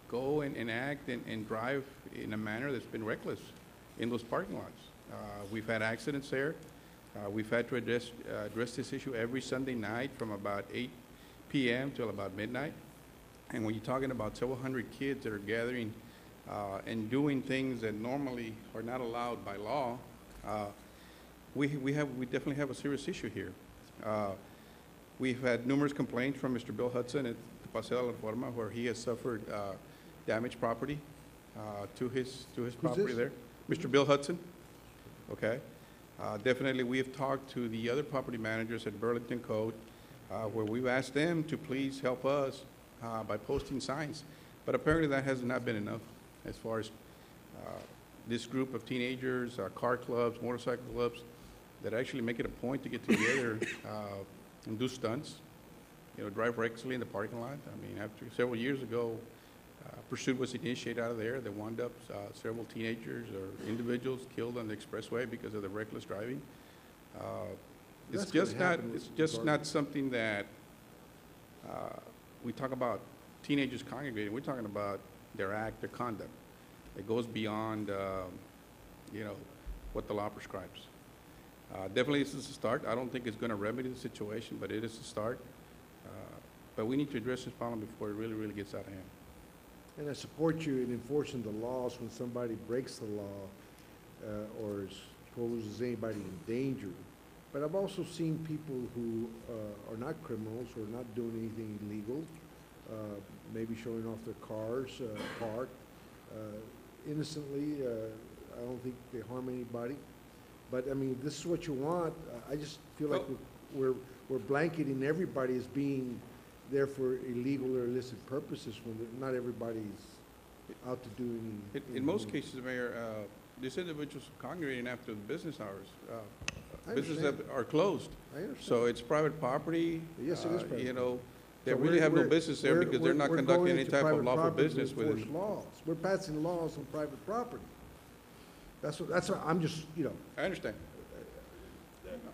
O: go and act and drive in a manner that's been reckless in those parking lots. We've had accidents there. We've had to address this issue every Sunday night from about 8 p.m. till about midnight. And when you're talking about several hundred kids that are gathering and doing things that normally are not allowed by law, we definitely have a serious issue here. We've had numerous complaints from Mr. Bill Hudson at the Paseo de la Reforma, where he has suffered damaged property to his property there. Mr. Bill Hudson, okay. Definitely, we have talked to the other property managers at Burlington Code, where we've asked them to please help us by posting signs. But apparently that has not been enough as far as this group of teenagers, car clubs, motorcycle clubs, that actually make it a point to get together and do stunts, drive recklessly in the parking lot. I mean, after several years ago, pursuit was initiated out of there. They wound up several teenagers or individuals killed on the expressway because of the reckless driving. It's just not something that we talk about teenagers congregating. We're talking about their act, their conduct. It goes beyond, what the law prescribes. Definitely, this is a start. I don't think it's going to remedy the situation, but it is a start. But we need to address this problem before it really, really gets out of hand.
E: And I support you in enforcing the laws when somebody breaks the law or poses anybody in danger. But I've also seen people who are not criminals or not doing anything illegal, maybe showing off their cars parked innocently. I don't think they harm anybody. But I mean, this is what you want. I just feel like we're blanketing everybody as being there for illegal or illicit purposes when not everybody's out to do any.
O: In most cases, Mayor, these individuals congregating after the business hours. Businesses that are closed.
E: I understand.
O: So it's private property.
E: Yes, it is private.
O: They really have no business there because they're not conducting any type of lawful business within.
E: Laws. We're passing laws on private property. That's what I'm just,
O: I understand.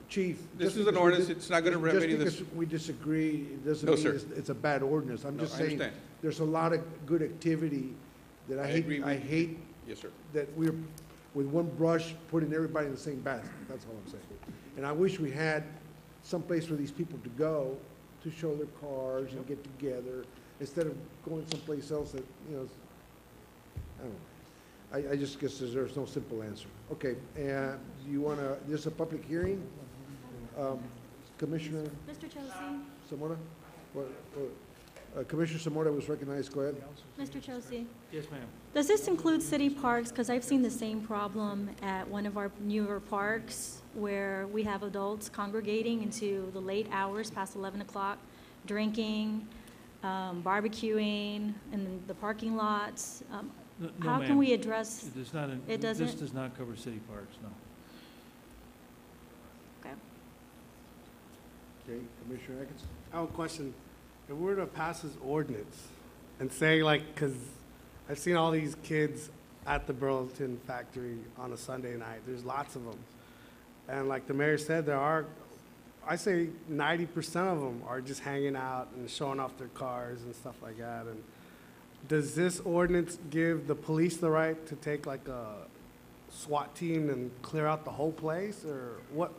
E: Chief.
O: This is an ordinance. It's not going to remedy this.
E: Just because we disagree, it doesn't
O: No,
E: mean
O: sir.
E: it's a bad ordinance. I'm just saying,
O: understand.
E: there's a lot of good activity that I hate
O: Yes, sir.
E: that we're, with one brush, putting everybody in the same basket. That's all I'm saying. And I wish we had someplace for these people to go to show their cars and get together, instead of going someplace else that, I don't know. I just guess there's no simple answer. Okay, and you want to, this is a public hearing? Commissioner
K: Mr. Chelsea?
E: Zamora? Commissioner Zamora was recognized. Go ahead.
K: Mr. Chelsea?
C: Yes, ma'am.
K: Does this include city parks? Because I've seen the same problem at one of our newer parks where we have adults congregating into the late hours past 11 o'clock, drinking, barbecuing in the parking lots.
C: No,
K: How
C: ma'am.
K: can we address?
C: It does not,
K: It
C: this
K: doesn't?
C: does not cover city parks, no.
K: Okay.
E: Okay, Commissioner Atkinson?
F: I have a question. If we were to pass this ordinance and say, because I've seen all these kids at the Burlington factory on a Sunday night, there's lots of them. And like the mayor said, I say 90% of them are just hanging out and showing off their cars and stuff like that. And does this ordinance give the police the right to take like a SWAT team and clear out the whole place? Or what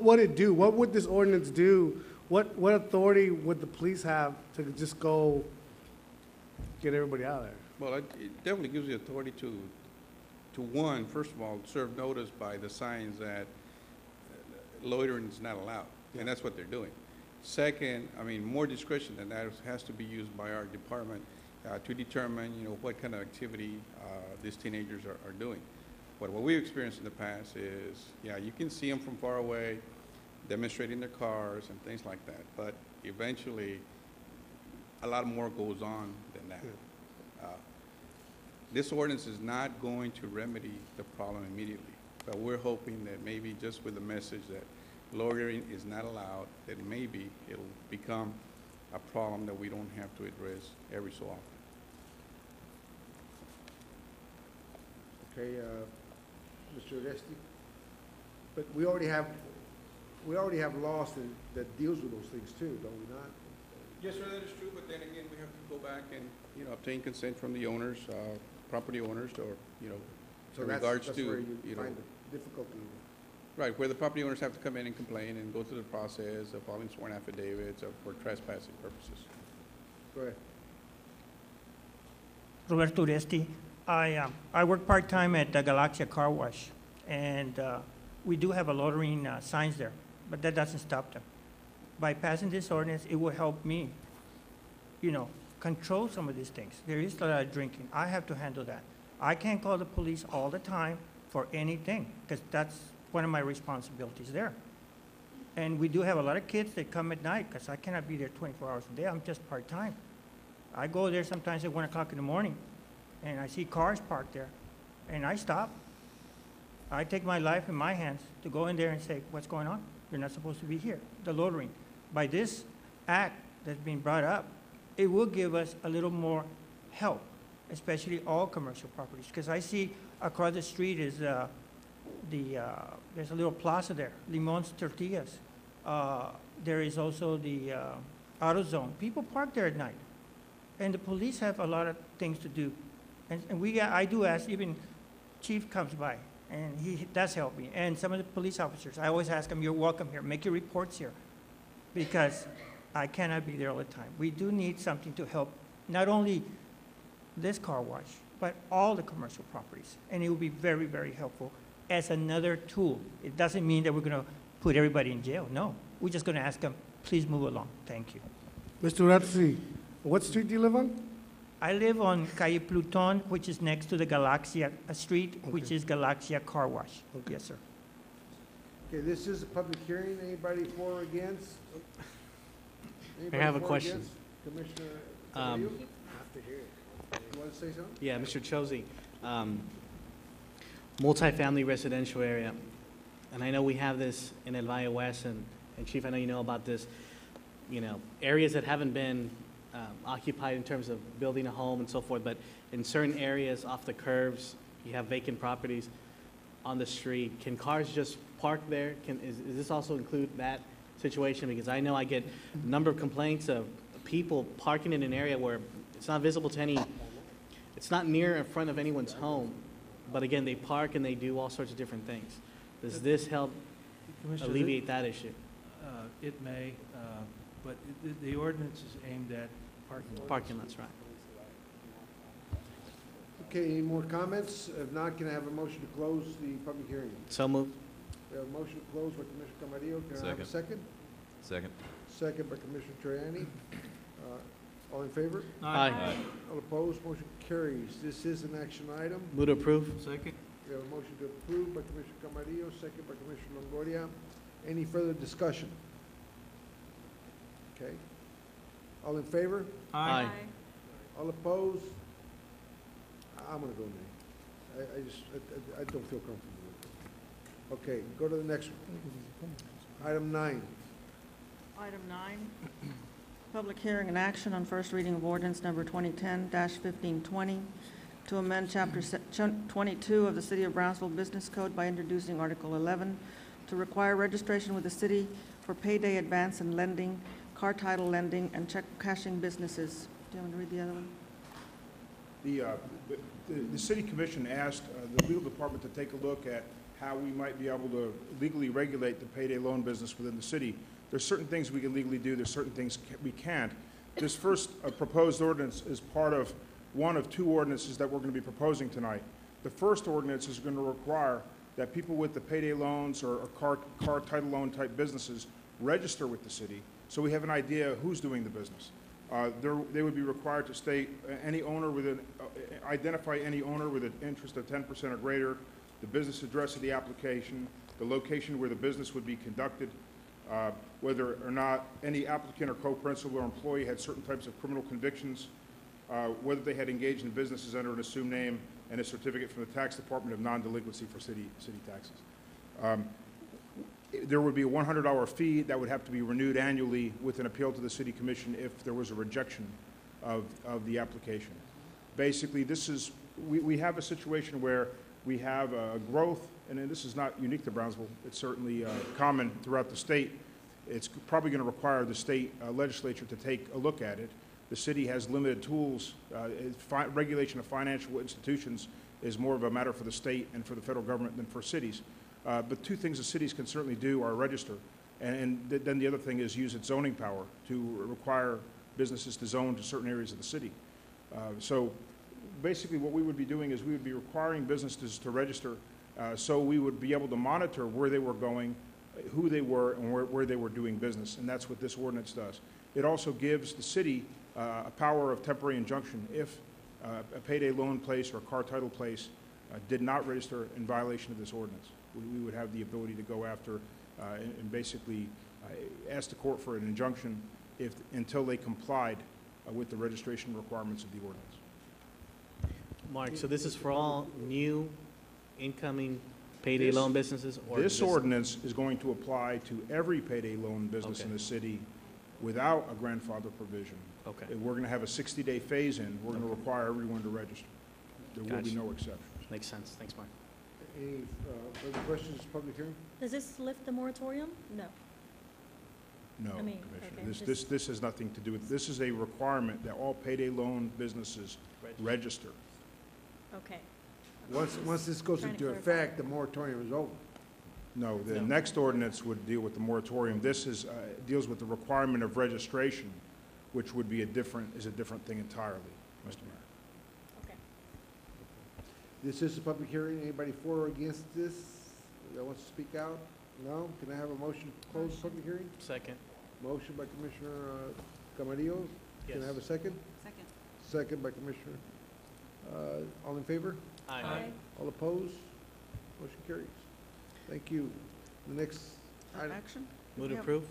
F: would it do? What would this ordinance do? What authority would the police have to just go get everybody out of there?
O: Well, it definitely gives the authority to one, first of all, serve notice by the signs that loitering is not allowed, and that's what they're doing. Second, I mean, more discretion than that has to be used by our department to determine, what kind of activity these teenagers are doing. But what we've experienced in the past is, you can see them from far away demonstrating their cars and things like that, but eventually a lot more goes on than that. This ordinance is not going to remedy the problem immediately, but we're hoping that maybe just with the message that loitering is not allowed, that maybe it'll become a problem that we don't have to address every so often.
E: Okay, Mr. Oresti? But we already have laws that deals with those things too, don't we not?
O: Yes, sir, that is true, but then again, we have to go back and, obtain consent from the owners, property owners, or,
E: So
O: in
E: that's
O: regards
E: where
O: to,
E: you find the difficulty.
O: right, where the property owners have to come in and complain and go through the process of filing sworn affidavits for trespassing purposes.
E: Go ahead.
P: Roberto Uresti. I work part-time at the Galaxia Car Wash, and we do have a loitering signs there, but that doesn't stop them. By passing this ordinance, it will help me, control some of these things. There is a lot of drinking. I have to handle that. I can't call the police all the time for anything, because that's one of my responsibilities there. And we do have a lot of kids that come at night, because I cannot be there 24 hours a day. I'm just part-time. I go there sometimes at 1 o'clock in the morning, and I see cars parked there, and I stop. I take my life in my hands to go in there and say, what's going on? You're not supposed to be here. The loitering. By this act that's being brought up, it will give us a little more help, especially all commercial properties, because I see across the street is there's a little plaza there, Limon's Tortillas. There is also the AutoZone. People park there at night, and the police have a lot of things to do. And I do ask, even Chief comes by, and he does help me. And some of the police officers, I always ask them, you're welcome here, make your reports here, because I cannot be there all the time. We do need something to help not only this car wash, but all the commercial properties. And it will be very, very helpful as another tool. It doesn't mean that we're going to put everybody in jail. No, we're just going to ask them, please move along. Thank you.
F: Mr. Ratzi, what street do you live on?
P: I live on Calle Pluton, which is next to the Galaxia Street, which is Galaxia Car Wash.
F: Okay.
P: Yes, sir.
E: Okay, this is a public hearing. Anybody for or against?
A: I have a
E: Anybody for or
A: question.
E: against? Commissioner
A: Um,
E: Camarillo? You want to say something?
A: Yeah, Mr. Chosi, multifamily residential area, and I know we have this in El Valle West, and Chief, I know you know about this, areas that haven't been occupied in terms of building a home and so forth, but in certain areas off the curves, you have vacant properties on the street. Can cars just park there? Is this also include that situation? Because I know I get a number of complaints of people parking in an area where it's not visible to it's not near in front of anyone's home, but again, they park and they do all sorts of different things. Does this help alleviate that issue?
C: It may, but the ordinance is aimed at parking lots.
A: Parking lots, right.
E: Okay, any more comments? If not, can I have a motion to close the public hearing?
A: So moved.
E: We have a motion to close by Commissioner Camarillo. Can I have a second?
G: Second.
E: Second by Commissioner Troyani. All in favor?
A: Aye.
E: All opposed? Motion carries. This is an action item.
A: Move to approve.
C: Second?
E: We have a motion to approve by Commissioner Camarillo, second by Commissioner Longoria. Any further discussion? Okay. All in favor?
A: Aye.
E: All opposed? I'm gonna go nay. I don't feel comfortable with it. Okay, go to the next one. Item 9.
B: Item 9, public hearing and action on first reading of ordinance number 2010-1520 to amend Chapter 22 of the City of Brownsville Business Code by introducing Article 11 to require registration with the city for payday advance and lending, car title lending, and check cashing businesses. Do you want to read the other one?
Q: The City Commission asked the legal department to take a look at how we might be able to legally regulate the payday loan business within the city. There's certain things we can legally do, there's certain things we can't. This first proposed ordinance is part of one of two ordinances that we're going to be proposing tonight. The first ordinance is going to require that people with the payday loans or car title loan type businesses register with the city so we have an idea who's doing the business. They would be required to state any owner identify any owner with an interest of 10% or greater, the business address of the application, the location where the business would be conducted, whether or not any applicant or co-principal or employee had certain types of criminal convictions, whether they had engaged in businesses under an assumed name, and a certificate from the tax department of non-delinquency for city taxes. There would be a $100 fee that would have to be renewed annually with an appeal to the City Commission if there was a rejection of the application. Basically, we have a situation where we have a growth, and then this is not unique to Brownsville, it's certainly common throughout the state. It's probably going to require the state legislature to take a look at it. The city has limited tools. Regulation of financial institutions is more of a matter for the state and for the federal government than for cities. But two things the cities can certainly do are register, and then the other thing is use its zoning power to require businesses to zone to certain areas of the city. So basically what we would be doing is we would be requiring businesses to register so we would be able to monitor where they were going, who they were, and where they were doing business, and that's what this ordinance does. It also gives the city a power of temporary injunction if a payday loan place or a car title place did not register in violation of this ordinance. We would have the ability to go after and basically ask the court for an injunction until they complied with the registration requirements of the ordinance.
A: Mark, so this is for all new incoming payday loan businesses? Or
Q: This ordinance is going to apply to every payday loan business in the city without a grandfather provision.
A: Okay.
Q: And we're going to have a 60-day phase-in. We're going to require everyone to register. There will be no exceptions.
A: Makes sense. Thanks, Mark.
E: Any further questions, public hearing?
K: Does this lift the moratorium? No.
Q: No,
K: I mean,
Q: Commissioner.
K: okay,
Q: This has nothing to do with, this is a requirement that all payday loan businesses register.
K: Okay.
E: Once this goes
K: Trying to
E: into
K: clarify.
E: effect, the moratorium is over.
Q: No, the next ordinance would deal with the moratorium. This is, deals with the requirement of registration, which would be a different thing entirely, Mr. Mayor.
K: Okay.
E: This is a public hearing. Anybody for or against this that wants to speak out? No? Can I have a motion to close the public hearing?
A: Second.
E: Motion by Commissioner Camarillo. Can I
A: Yes.
E: have a second?
H: Second.
E: Second by Commissioner. All in favor?
A: Aye.
E: All opposed? Motion carries. Thank you. The next item.
B: Action?
A: Move to
B: Yep.
A: approve?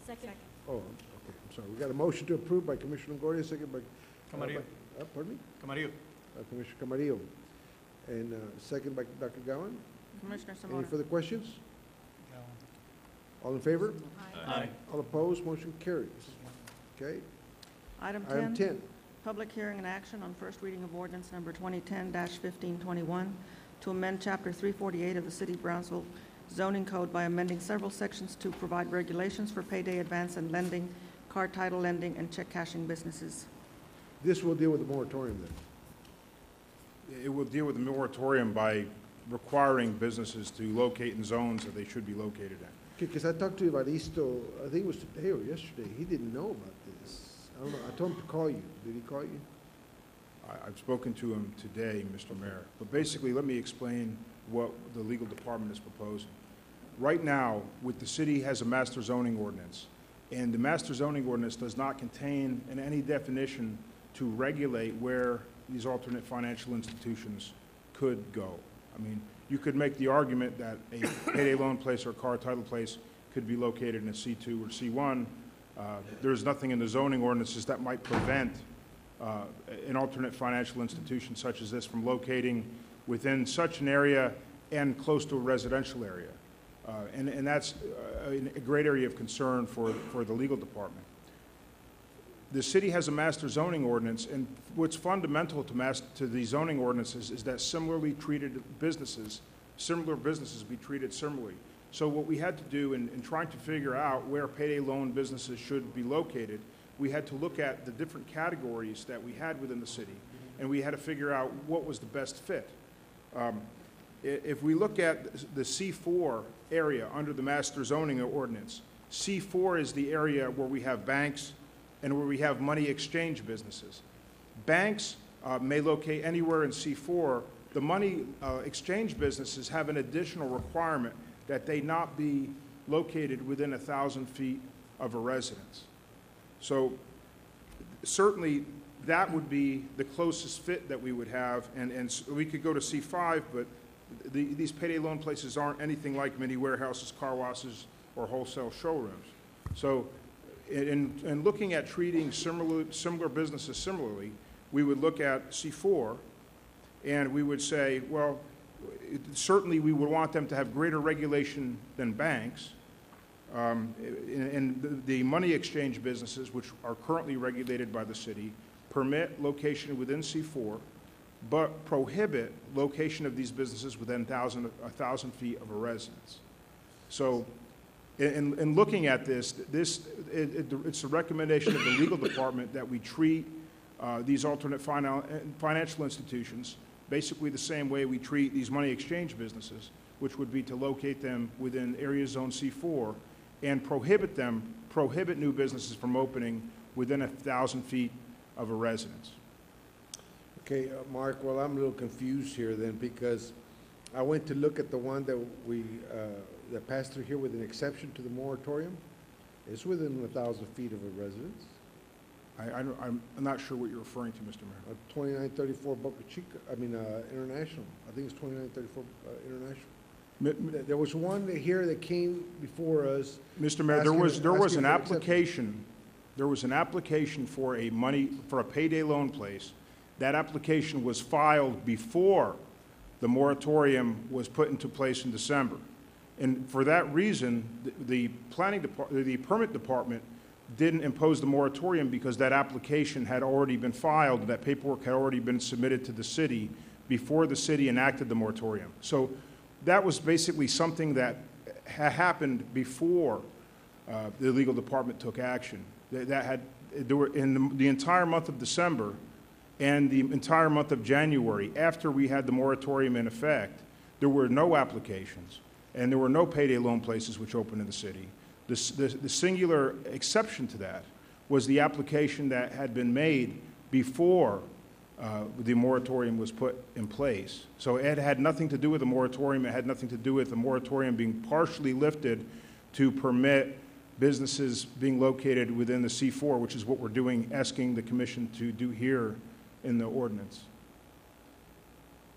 K: Second.
E: Oh, okay, I'm sorry. We got a motion to approve by Commissioner Longoria, second by.
C: Camarillo.
E: Pardon me?
C: Camarillo.
E: Commissioner Camarillo. And second by Dr. Gowan.
B: Commissioner
E: Any
B: Simona.
E: further questions? All in favor?
A: Aye.
E: All opposed? Motion carries. Okay.
B: Item
E: Item
B: 10,
E: 10.
B: public hearing and action on first reading of ordinance number 2010-1521 to amend Chapter 348 of the City of Brownsville zoning code by amending several sections to provide regulations for payday advance and lending, car title lending, and check cashing businesses.
E: This will deal with the moratorium then.
Q: It will deal with the moratorium by requiring businesses to locate in zones that they should be located in.
E: Because I talked to Evaristo, I think it was today or yesterday. He didn't know about this. I don't know. I told him to call you. Did he call you?
Q: I've spoken to him today, Mr. Mayor. But basically, let me explain what the legal department is proposing. Right now, the city has a master zoning ordinance, and the master zoning ordinance does not contain any definition to regulate where these alternate financial institutions could go. I mean, you could make the argument that a payday loan place or a car title place could be located in a C2 or C1. There's nothing in the zoning ordinances that might prevent an alternate financial institution such as this from locating within such an area and close to a residential area. And that's a great area of concern for the legal department. The city has a master zoning ordinance, and what's fundamental to the zoning ordinances is that similar businesses be treated similarly. So what we had to do in trying to figure out where payday loan businesses should be located, we had to look at the different categories that we had within the city, and we had to figure out what was the best fit. If we look at the C4 area under the master zoning ordinance, C4 is the area where we have banks and where we have money exchange businesses. Banks may locate anywhere in C4. The money exchange businesses have an additional requirement that they not be located within 1,000 feet of a residence. So certainly that would be the closest fit that we would have, and we could go to C5, but these payday loan places aren't anything like mini warehouses, car washes, or wholesale showrooms. So in looking at treating similar businesses similarly, we would look at C4, and we would say, well, certainly we would want them to have greater regulation than banks. And the money exchange businesses, which are currently regulated by the city, permit location within C4. but prohibit location of these businesses within 1,000 feet of a residence. So in looking at this, it's a recommendation of the legal department that we treat these alternate financial institutions basically the same way we treat these money exchange businesses, which would be to locate them within area zone C4 and prohibit new businesses from opening within 1,000 feet of a residence.
E: Okay, Mark, well, I'm a little confused here then, because I went to look at the one that that passed through here with an exception to the moratorium. It's within 1,000 feet of a residence.
Q: I'm not sure what you're referring to, Mr. Mayor.
E: 2934 Boca Chica, International. I think it's 2934 International. There was one here that came before us.
Q: Mr. Mayor, there was an application. There was an application for a payday loan place. That application was filed before the moratorium was put into place in December. And for that reason, the permit department didn't impose the moratorium because that application had already been filed, that paperwork had already been submitted to the city before the city enacted the moratorium. So that was basically something that happened before the legal department took action. In the entire month of December and the entire month of January, after we had the moratorium in effect, there were no applications and there were no payday loan places which opened in the city. The singular exception to that was the application that had been made before the moratorium was put in place. So it had nothing to do with the moratorium. It had nothing to do with the moratorium being partially lifted to permit businesses being located within the C4, which is what we're doing, asking the commission to do here in the ordinance.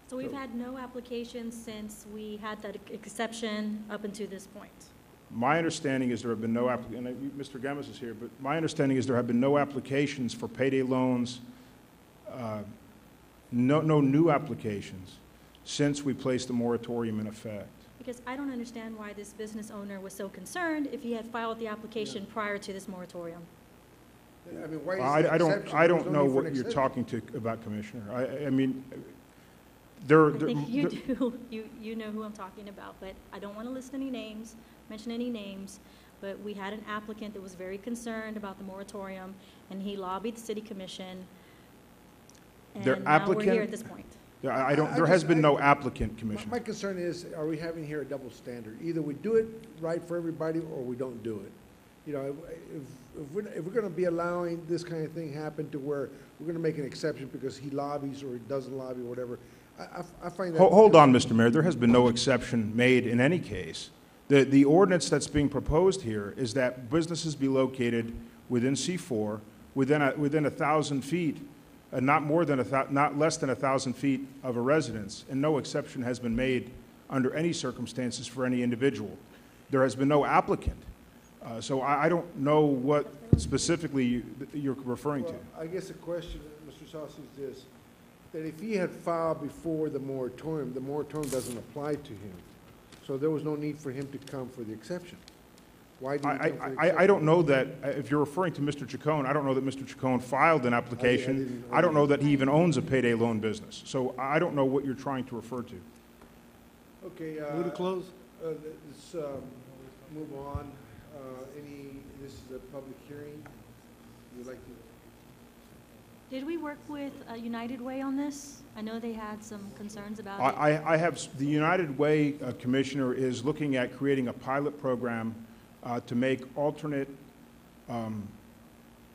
K: So we've had no applications since we had that exception up until this point.
Q: My understanding is there have been no applications, and Mr. Gomez is here, but my understanding is there have been no applications for payday loans, no new applications since we placed the moratorium in effect.
K: Because I don't understand why this business owner was so concerned if he had filed the application prior to this moratorium.
E: I mean, why is
Q: I don't know what you're talking about, Commissioner. I mean,
K: I think you do. You know who I'm talking about, but I don't want to list any names, mention any names, but we had an applicant that was very concerned about the moratorium, and he lobbied the city commission, and now we're here at this point.
Q: There has been no applicant, Commissioner.
E: My concern is, are we having here a double standard? Either we do it right for everybody, or we don't do it. You know, if we're going to be allowing this kind of thing happen to where we're going to make an exception because he lobbies or he doesn't lobby or whatever, I find that...
Q: Hold on, Mr. Mayor. There has been no exception made in any case. The ordinance that's being proposed here is that businesses be located within C4, within 1,000 feet, not less than 1,000 feet of a residence, and no exception has been made under any circumstances for any individual. There has been no applicant. So I don't know what specifically you're referring to.
E: I guess the question, Mr. Sauce, is this, that if he had filed before the moratorium doesn't apply to him. So there was no need for him to come for the exception. Why did he come for the exception?
Q: I don't know that, if you're referring to Mr. Chacon, I don't know that Mr. Chacon filed an application. I don't know that he even owns a payday loan business. So I don't know what you're trying to refer to.
E: Okay.
L: Move to close.
E: Let's move on. This is a public hearing. You'd like to?
K: Did we work with United Way on this? I know they had some concerns about it.
Q: I have, the United Way Commissioner is looking at creating a pilot program to make alternate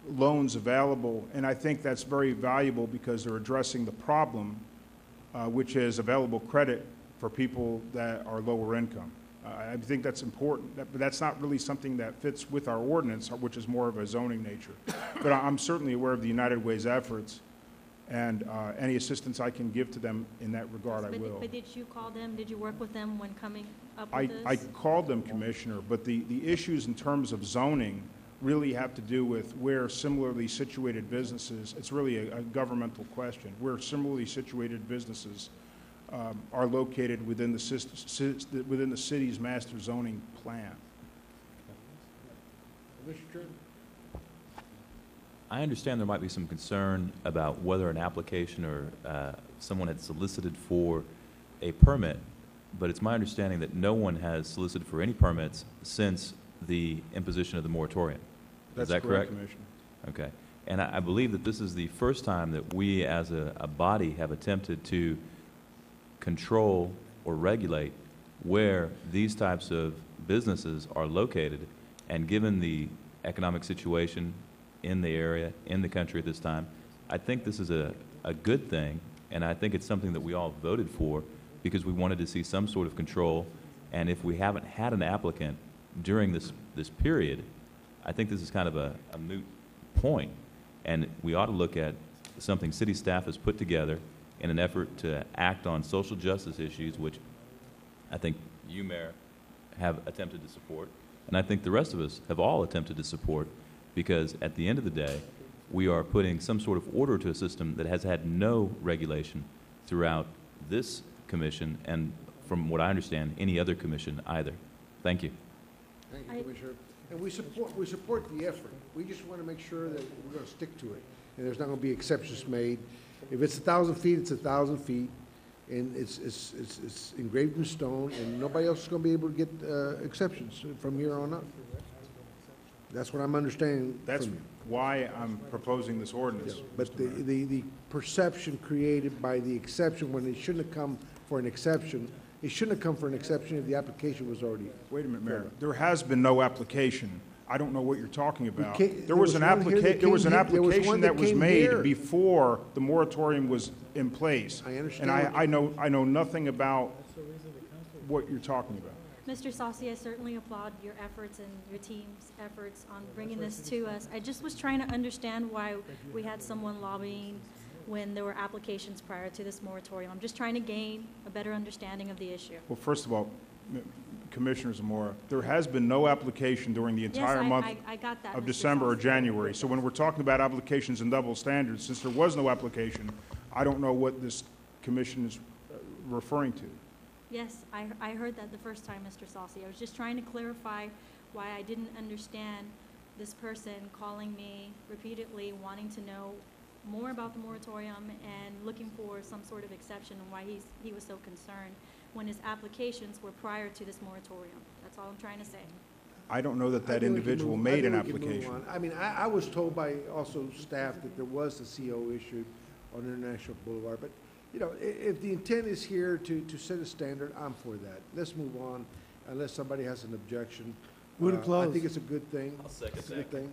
Q: loans available, and I think that's very valuable because they're addressing the problem, which is available credit for people that are lower income. I think that's important, but that's not really something that fits with our ordinance, which is more of a zoning nature. But I'm certainly aware of the United Way's efforts, and any assistance I can give to them in that regard, I will.
K: But did you call them? Did you work with them when coming up with this?
Q: I called them, Commissioner, but the issues in terms of zoning really have to do with where similarly situated businesses, it's really a governmental question, where similarly situated businesses are located within the city's master zoning plan.
G: I understand there might be some concern about whether an application or someone had solicited for a permit, but it's my understanding that no one has solicited for any permits since the imposition of the moratorium. Is that correct?
Q: Commissioner.
G: Okay. And I believe that this is the first time that we as a body have attempted to control or regulate where these types of businesses are located. And given the economic situation in the area, in the country at this time, I think this is a good thing, and I think it's something that we all voted for because we wanted to see some sort of control. And if we haven't had an applicant during this period, I think this is kind of a moot point. And we ought to look at something city staff has put together in an effort to act on social justice issues, which I think you, Mayor, have attempted to support. And I think the rest of us have all attempted to support, because at the end of the day, we are putting some sort of order to a system that has had no regulation throughout this commission and, from what I understand, any other commission either. Thank you.
E: Thank you, Commissioner. And we support the effort. We just want to make sure that we're going to stick to it, and there's not going to be exceptions made. If it's 1,000 feet, it's 1,000 feet, and it's engraved in stone, and nobody else is going to be able to get exceptions from here on up. That's what I'm understanding.
Q: That's why I'm proposing this ordinance.
E: Yeah, but the perception created by the exception, when it shouldn't have come for an exception, it shouldn't have come for an exception if the application was already.
Q: Wait a minute, Mayor. There has been no application. I don't know what you're talking about.
E: There was an application
Q: that was made before the moratorium was in place.
E: I understand.
Q: And I know nothing about what you're talking about.
K: Mr. Saucy, I certainly applaud your efforts and your team's efforts on bringing this to us. I just was trying to understand why we had someone lobbying when there were applications prior to this moratorium. I'm just trying to gain a better understanding of the issue.
Q: Well, first of all, Commissioner Zamora, there has been no application during the entire month
K: I got that,
Q: of
K: Mr.
Q: December or
K: Saucy.
Q: January. So when we're talking about applications and double standards, since there was no application, I don't know what this commission is referring to.
K: Yes, I heard that the first time, Mr. Saucy. I was just trying to clarify why I didn't understand this person calling me repeatedly, wanting to know more about the moratorium and looking for some sort of exception, and why he was so concerned when his applications were prior to this moratorium. That's all I'm trying to say.
Q: I don't know that that individual made an application.
E: I mean, I was told by also staff that there was a CO issued on International Boulevard, but you know, if the intent is here to set a standard, I'm for that. Let's move on, unless somebody has an objection.
F: Move to close.
E: I think it's a good thing.
G: I'll second
E: It's a good thing.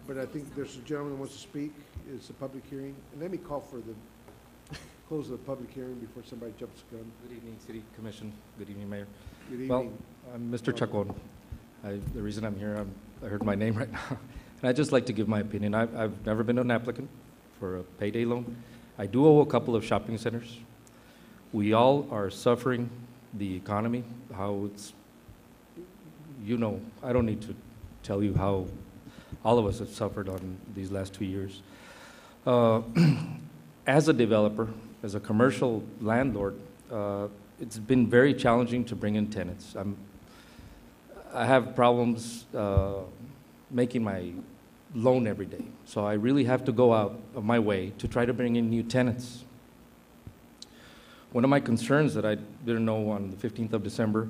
E: But I think there's a gentleman who wants to speak. It's a public hearing. And let me call for the close of the public hearing before somebody jumps the gun.
R: Good evening, City Commission. Good evening, Mayor.
E: Good evening.
R: Well, I'm Mr. Chacon. The reason I'm here, I heard my name right now. And I'd just like to give my opinion. I've never been an applicant for a payday loan. I do owe a couple of shopping centers. We all are suffering the economy, how it's, you know, I don't need to tell you how all of us have suffered on these last 2 years. As a developer, as a commercial landlord, it's been very challenging to bring in tenants. I have problems making my loan every day, so I really have to go out of my way to try to bring in new tenants. One of my concerns that I didn't know on the 15th of December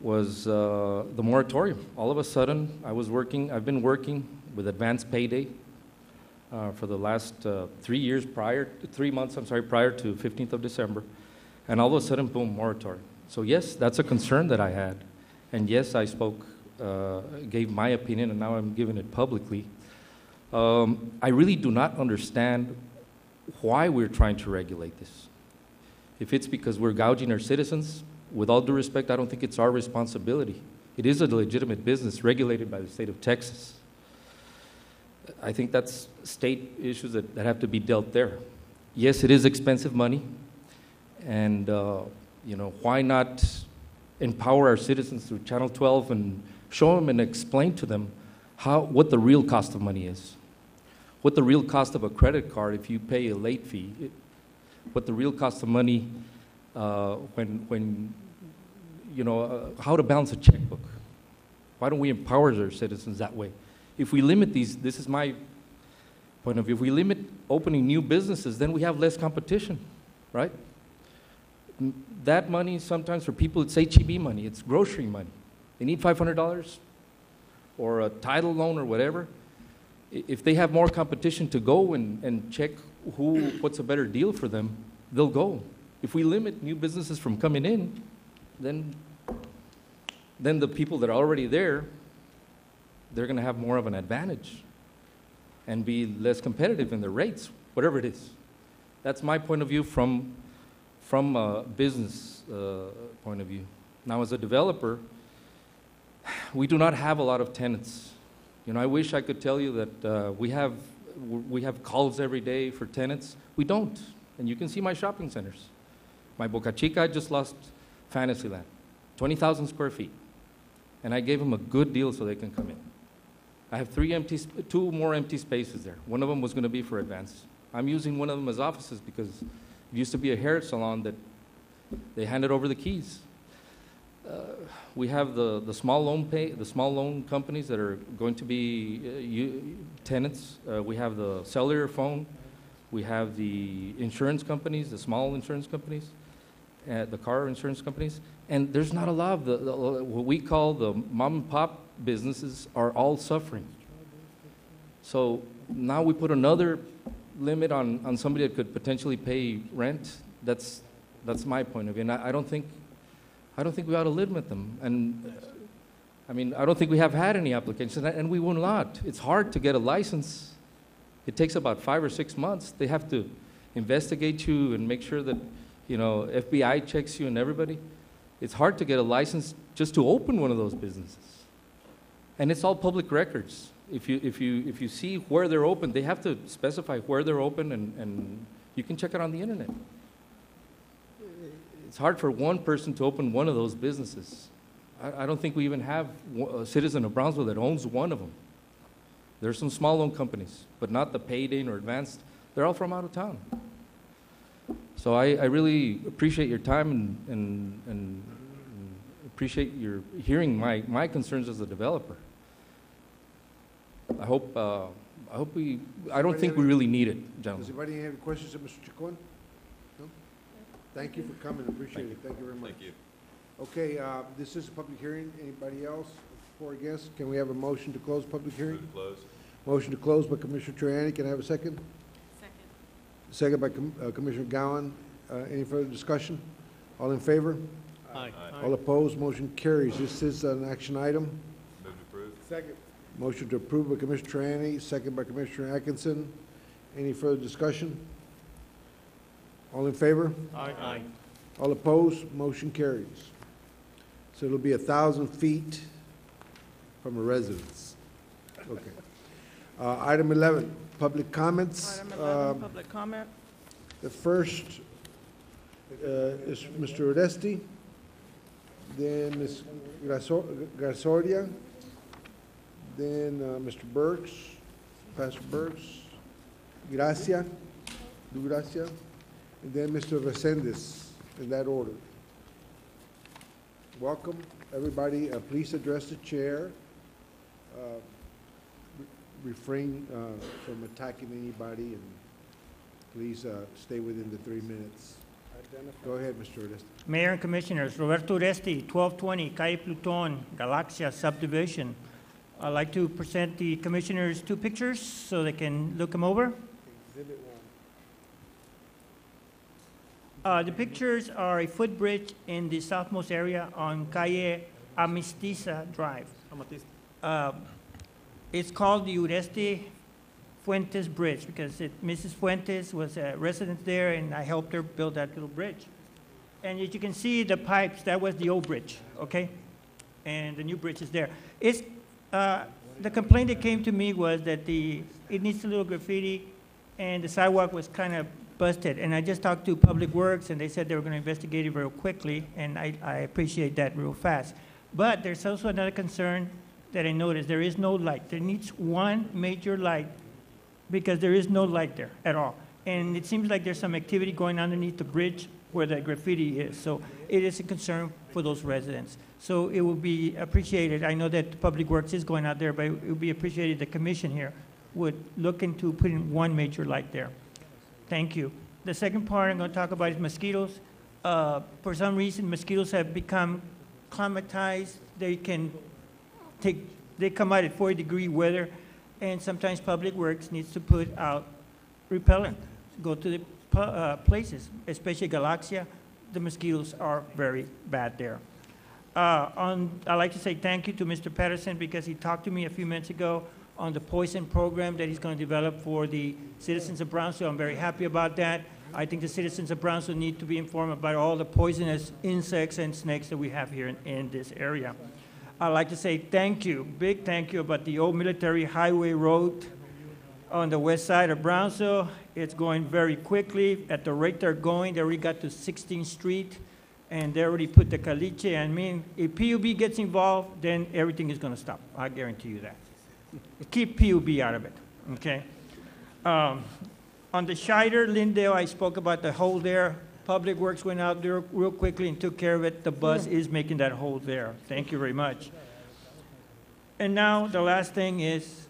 R: was the moratorium. All of a sudden, I've been working with advanced payday for the last 3 months prior to 15th of December, and all of a sudden, boom, moratorium. So yes, that's a concern that I had, and yes, I spoke, gave my opinion, and now I'm giving it publicly. I really do not understand why we're trying to regulate this. If it's because we're gouging our citizens, with all due respect, I don't think it's our responsibility. It is a legitimate business regulated by the state of Texas. I think that's state issues that have to be dealt there. Yes, it is expensive money, and you know, why not empower our citizens through Channel 12 and show them and explain to them what the real cost of money is, what the real cost of a credit card if you pay a late fee, what the real cost of money when you know, how to balance a checkbook. Why don't we empower our citizens that way? If we limit these, this is my point of view. If we limit opening new businesses, then we have less competition, right? That money sometimes for people, it's HEB money, it's grocery money. They need $500 or a title loan or whatever. If they have more competition to go and check what's a better deal for them, they'll go. If we limit new businesses from coming in, then the people that are already there, they're going to have more of an advantage and be less competitive in their rates, whatever it is. That's my point of view from a business point of view. Now, as a developer, we do not have a lot of tenants. You know, I wish I could tell you that we have calls every day for tenants. We don't. And you can see my shopping centers. My Boca Chica, I just lost Fantasyland, 20,000 square feet. And I gave them a good deal so they can come in. I have two more empty spaces there. One of them was going to be for Advance. I'm using one of them as offices because it used to be a hair salon that they handed over the keys. We have the small loan companies that are going to be tenants. We have the cellular phone. We have the insurance companies, the small insurance companies, the car insurance companies. And there's not a lot of what we call the mom and pop businesses are all suffering. So now we put another limit on somebody that could potentially pay rent. That's my point of view. And I don't think we ought to limit them. And I mean, I don't think we have had any applications, and we will not. It's hard to get a license. It takes about 5 or 6 months. They have to investigate you and make sure that, you know, FBI checks you and everybody. It's hard to get a license just to open one of those businesses. And it's all public records. If you see where they're open, they have to specify where they're open, and you can check it on the internet. It's hard for one person to open one of those businesses. I don't think we even have a citizen of Brownsville that owns one of them. There's some small loan companies, but not the Payday or Advanced. They're all from out of town. So I really appreciate your time and appreciate your hearing my concerns as a developer. I don't think we really need it, gentlemen.
E: Does anybody have any questions of Mr. Chacon? No? Thank you for coming, appreciate it, thank you very much.
G: Thank you.
E: Okay, this is a public hearing, anybody else for or against? Can we have a motion to close public hearing?
G: Move to close.
E: Motion to close by Commissioner Triani, can I have a second? Second by Commissioner Gowan. Any further discussion? All in favor?
A: Aye.
E: All opposed? Motion carries. This is an action item.
G: Move to approve.
F: Second.
E: Motion to approve by Commissioner Triani, second by Commissioner Atkinson. Any further discussion? All in favor?
A: Aye.
E: All opposed? Motion carries. So it'll be 1,000 feet from a residence. Okay. Item 11, public comments.
B: Item 11, public comment.
E: The first is Mr. Oresti, then Ms. Garzoria, then Mr. Burks, Pastor Burks, Gracia, and then Mr. Resendez, in that order. Welcome, everybody. Please address the chair. Refrain from attacking anybody, and please stay within the 3 minutes. Go ahead, Mr. Oresti.
P: Mayor and Commissioners, Roberto Oresti, 1220 Calle Pluton, Galaxia subdivision. I'd like to present the Commissioners 2 pictures so they can look them over.
F: Exhibit 1.
P: The pictures are a footbridge in the southmost area on Calle Amistisa Drive. It's called the Uresti Fuentes Bridge because Mrs. Fuentes was a resident there, and I helped her build that little bridge. And as you can see, the pipes, that was the old bridge, okay? And the new bridge is there. The complaint that came to me was that it needs a little graffiti, and the sidewalk was kind of busted. And I just talked to Public Works, and they said they were going to investigate it real quickly, and I appreciate that real fast. But there's also another concern that I noticed. There is no light. There needs one major light because there is no light there at all. And it seems like there's some activity going on underneath the bridge where the graffiti is. So it is a concern for those residents. So it will be appreciated. I know that Public Works is going out there, but it would be appreciated the commission here would look into putting one major light there. Thank you. The second part I'm going to talk about is mosquitoes. For some reason, mosquitoes have become climatized. They come out at 40-degree weather, and sometimes Public Works needs to put out repellent. Go to the places, especially Galaxia. The mosquitoes are very bad there. I'd like to say thank you to Mr. Patterson because he talked to me a few minutes ago on the poison program that he's going to develop for the citizens of Brownsville. I'm very happy about that. I think the citizens of Brownsville need to be informed about all the poisonous insects and snakes that we have here in this area. I'd like to say thank you, big thank you about the old military highway road on the west side of Brownsville. It's going very quickly. At the rate they're going, they already got to 16th Street, and they already put the caliche. I mean, if PUB gets involved, then everything is going to stop. I guarantee you that. Keep PUB out of it, okay? On the Scheider, Lindale, I spoke about the hole there. Public Works went out there real quickly and took care of it. The bus is making that hole there. Thank you very much. And now the last thing is,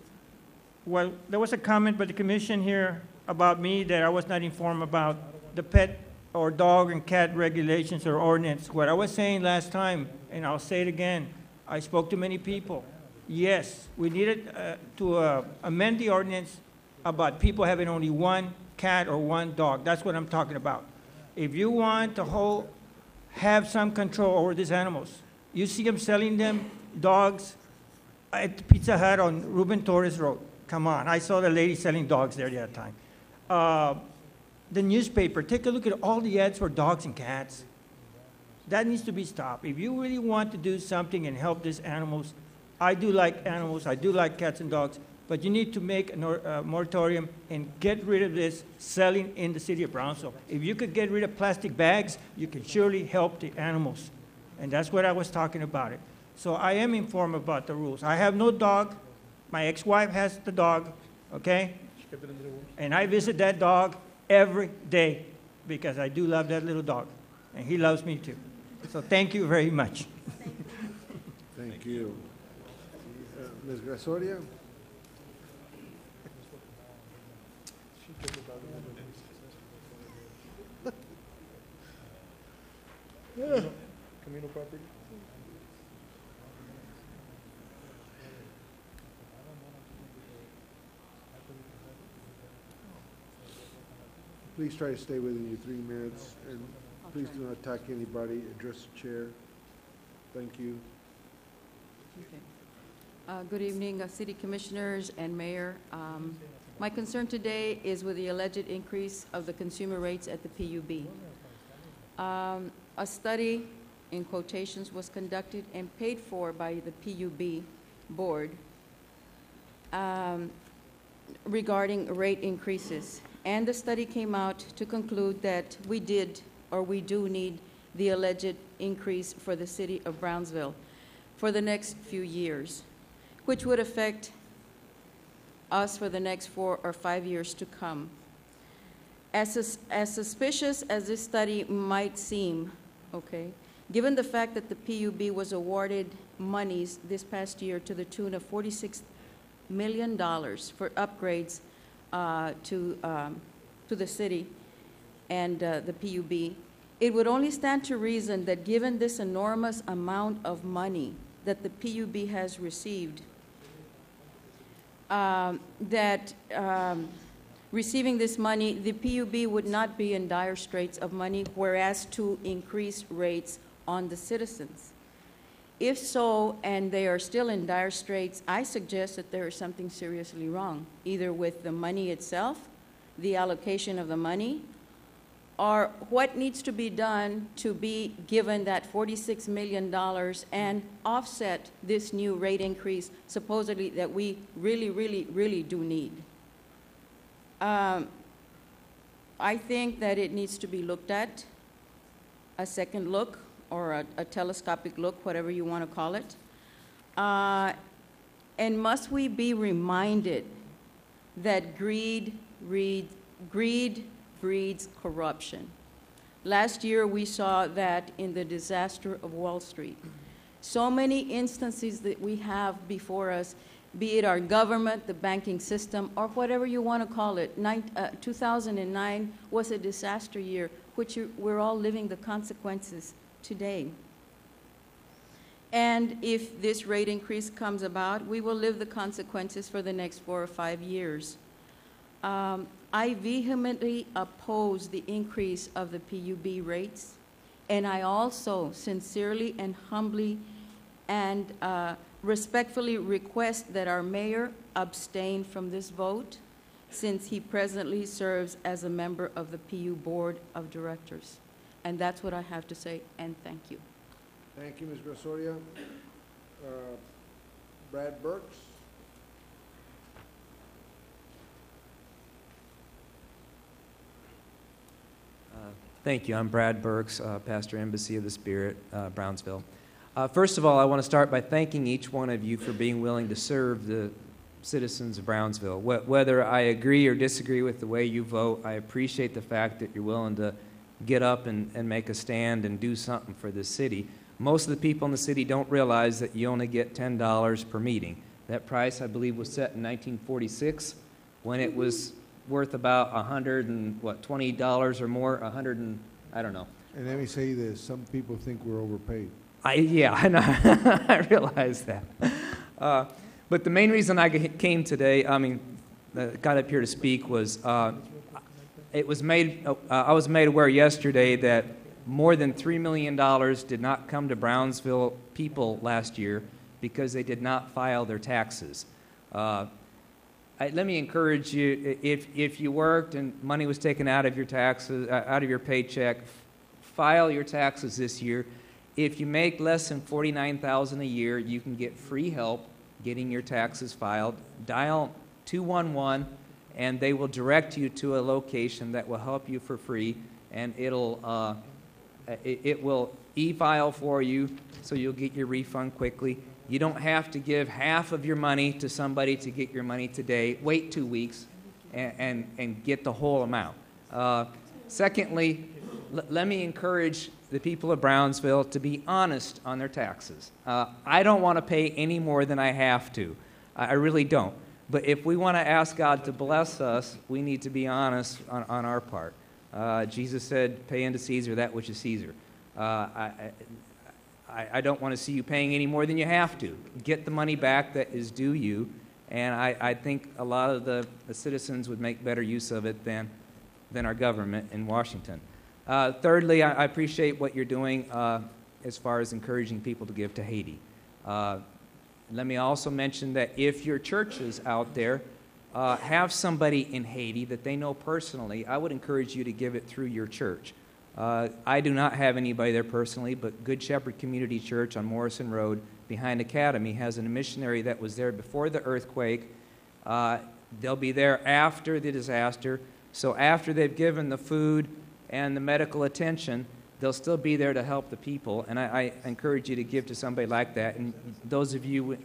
P: well, there was a comment by the commission here about me that I was not informed about the pet or dog and cat regulations or ordinance. What I was saying last time, and I'll say it again, I spoke to many people. Yes, we needed to amend the ordinance about people having only one cat or one dog. That's what I'm talking about. If you want to have some control over these animals, you see them selling them dogs at the Pizza Hut on Ruben Torres Road. Come on, I saw the lady selling dogs there the other time. The newspaper, take a look at all the ads for dogs and cats. That needs to be stopped. If you really want to do something and help these animals, I do like animals, I do like cats and dogs, but you need to make a moratorium and get rid of this selling in the city of Brownsville. If you could get rid of plastic bags, you can surely help the animals. And that's what I was talking about it. So I am informed about the rules. I have no dog. My ex-wife has the dog, okay? And I visit that dog every day because I do love that little dog. And he loves me too. So thank you very much.
E: Thank you. Ms. Grasoria?
Q: Communal property?
E: Please try to stay within your 3 minutes, and please do not attack anybody. Address the chair. Thank you.
S: Good evening, City Commissioners and Mayor. My concern today is with the alleged increase of the consumer rates at the PUB. A study, in quotations, was conducted and paid for by the PUB board regarding rate increases. And the study came out to conclude that we do need the alleged increase for the city of Brownsville for the next few years, which would affect us for the next 4 or 5 years to come. As suspicious as this study might seem, okay, given the fact that the PUB was awarded monies this past year to the tune of $46 million for upgrades to the city and the PUB, it would only stand to reason that given this enormous amount of money that the PUB has received, receiving this money, the PUB would not be in dire straits of money, whereas to increase rates on the citizens. If so, and they are still in dire straits, I suggest that there is something seriously wrong, either with the money itself, the allocation of the money, or what needs to be done to be given that $46 million and offset this new rate increase, supposedly that we really, really, really do need. I think that it needs to be looked at, a second look, or a telescopic look, whatever you want to call it. And must we be reminded that greed breeds corruption? Last year, we saw that in the disaster of Wall Street. So many instances that we have before us, be it our government, the banking system, or whatever you want to call it. 2009 was a disaster year, which we're all living the consequences today. And if this rate increase comes about, we will live the consequences for the next 4 or 5 years. I vehemently oppose the increase of the PUB rates, and I also sincerely and humbly and respectfully request that our mayor abstain from this vote, since he presently serves as a member of the PU Board of Directors. And that's what I have to say, and thank you.
E: Thank you, Ms. Grasoria. Brad Burks.
T: Thank you. I'm Brad Burks, Pastor Embassy of the Spirit, Brownsville. First of all, I want to start by thanking each one of you for being willing to serve the citizens of Brownsville. Whether I agree or disagree with the way you vote, I appreciate the fact that you're willing to get up and make a stand and do something for this city. Most of the people in the city don't realize that you only get $10 per meeting. That price, I believe, was set in 1946 when it was worth about $120 or more, I don't know.
E: And let me say this, some people think we're overpaid.
T: Yeah, I know. I realize that. But the main reason I came today, got up here to speak was I was made aware yesterday that more than $3 million did not come to Brownsville people last year because they did not file their taxes. Let me encourage you, if you worked and money was taken out of your taxes, out of your paycheck, file your taxes this year. If you make less than $49,000 a year, you can get free help getting your taxes filed. Dial 211, and they will direct you to a location that will help you for free, and it will e-file for you, so you'll get your refund quickly. You don't have to give half of your money to somebody to get your money today. Wait 2 weeks and get the whole amount. Secondly, let me encourage the people of Brownsville to be honest on their taxes. I don't want to pay any more than I have to. I really don't. But if we want to ask God to bless us, we need to be honest on our part. Jesus said, pay unto Caesar that which is Caesar. I don't want to see you paying any more than you have to. Get the money back that is due you, and I think a lot of the citizens would make better use of it than our government in Washington. Thirdly, I appreciate what you're doing as far as encouraging people to give to Haiti. Let me also mention that if your churches out there have somebody in Haiti that they know personally, I would encourage you to give it through your church. I do not have anybody there personally, but Good Shepherd Community Church on Morrison Road behind Academy has a missionary that was there before the earthquake. They'll be there after the disaster. So after they've given the food and the medical attention, they'll still be there to help the people. And I encourage you to give to somebody like that. And those of you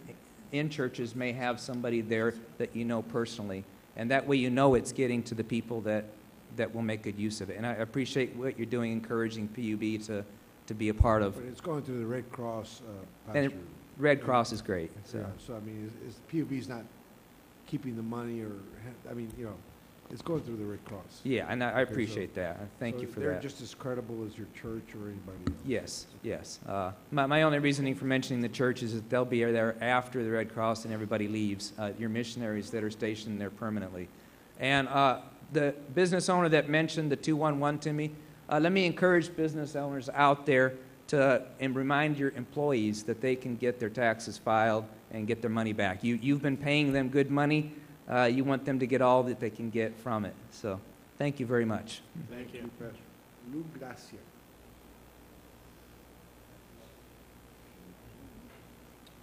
T: in churches may have somebody there that you know personally. And that way you know it's getting to the people that will make good use of it. And I appreciate what you're doing, encouraging PUB to be a part of.
E: But it's going through the Red Cross,
T: And Red Cross is great. So,
E: yeah, so I mean, PUB's not keeping the money, or I mean, you know, it's going through the Red Cross.
T: yeah, and I appreciate that. Thank you for
E: they're
T: that.
E: just as credible as your church or anybody else.
T: Yes, yes. My only reasoning for mentioning the church is that they'll be there after the Red Cross and everybody leaves, your missionaries that are stationed there permanently. And the business owner that mentioned the 211 to me, let me encourage business owners out there and remind your employees that they can get their taxes filed and get their money back. You've been paying them good money. You want them to get all that they can get from it. So thank you very much.
E: Thank you, Pastor. Lu Gracia.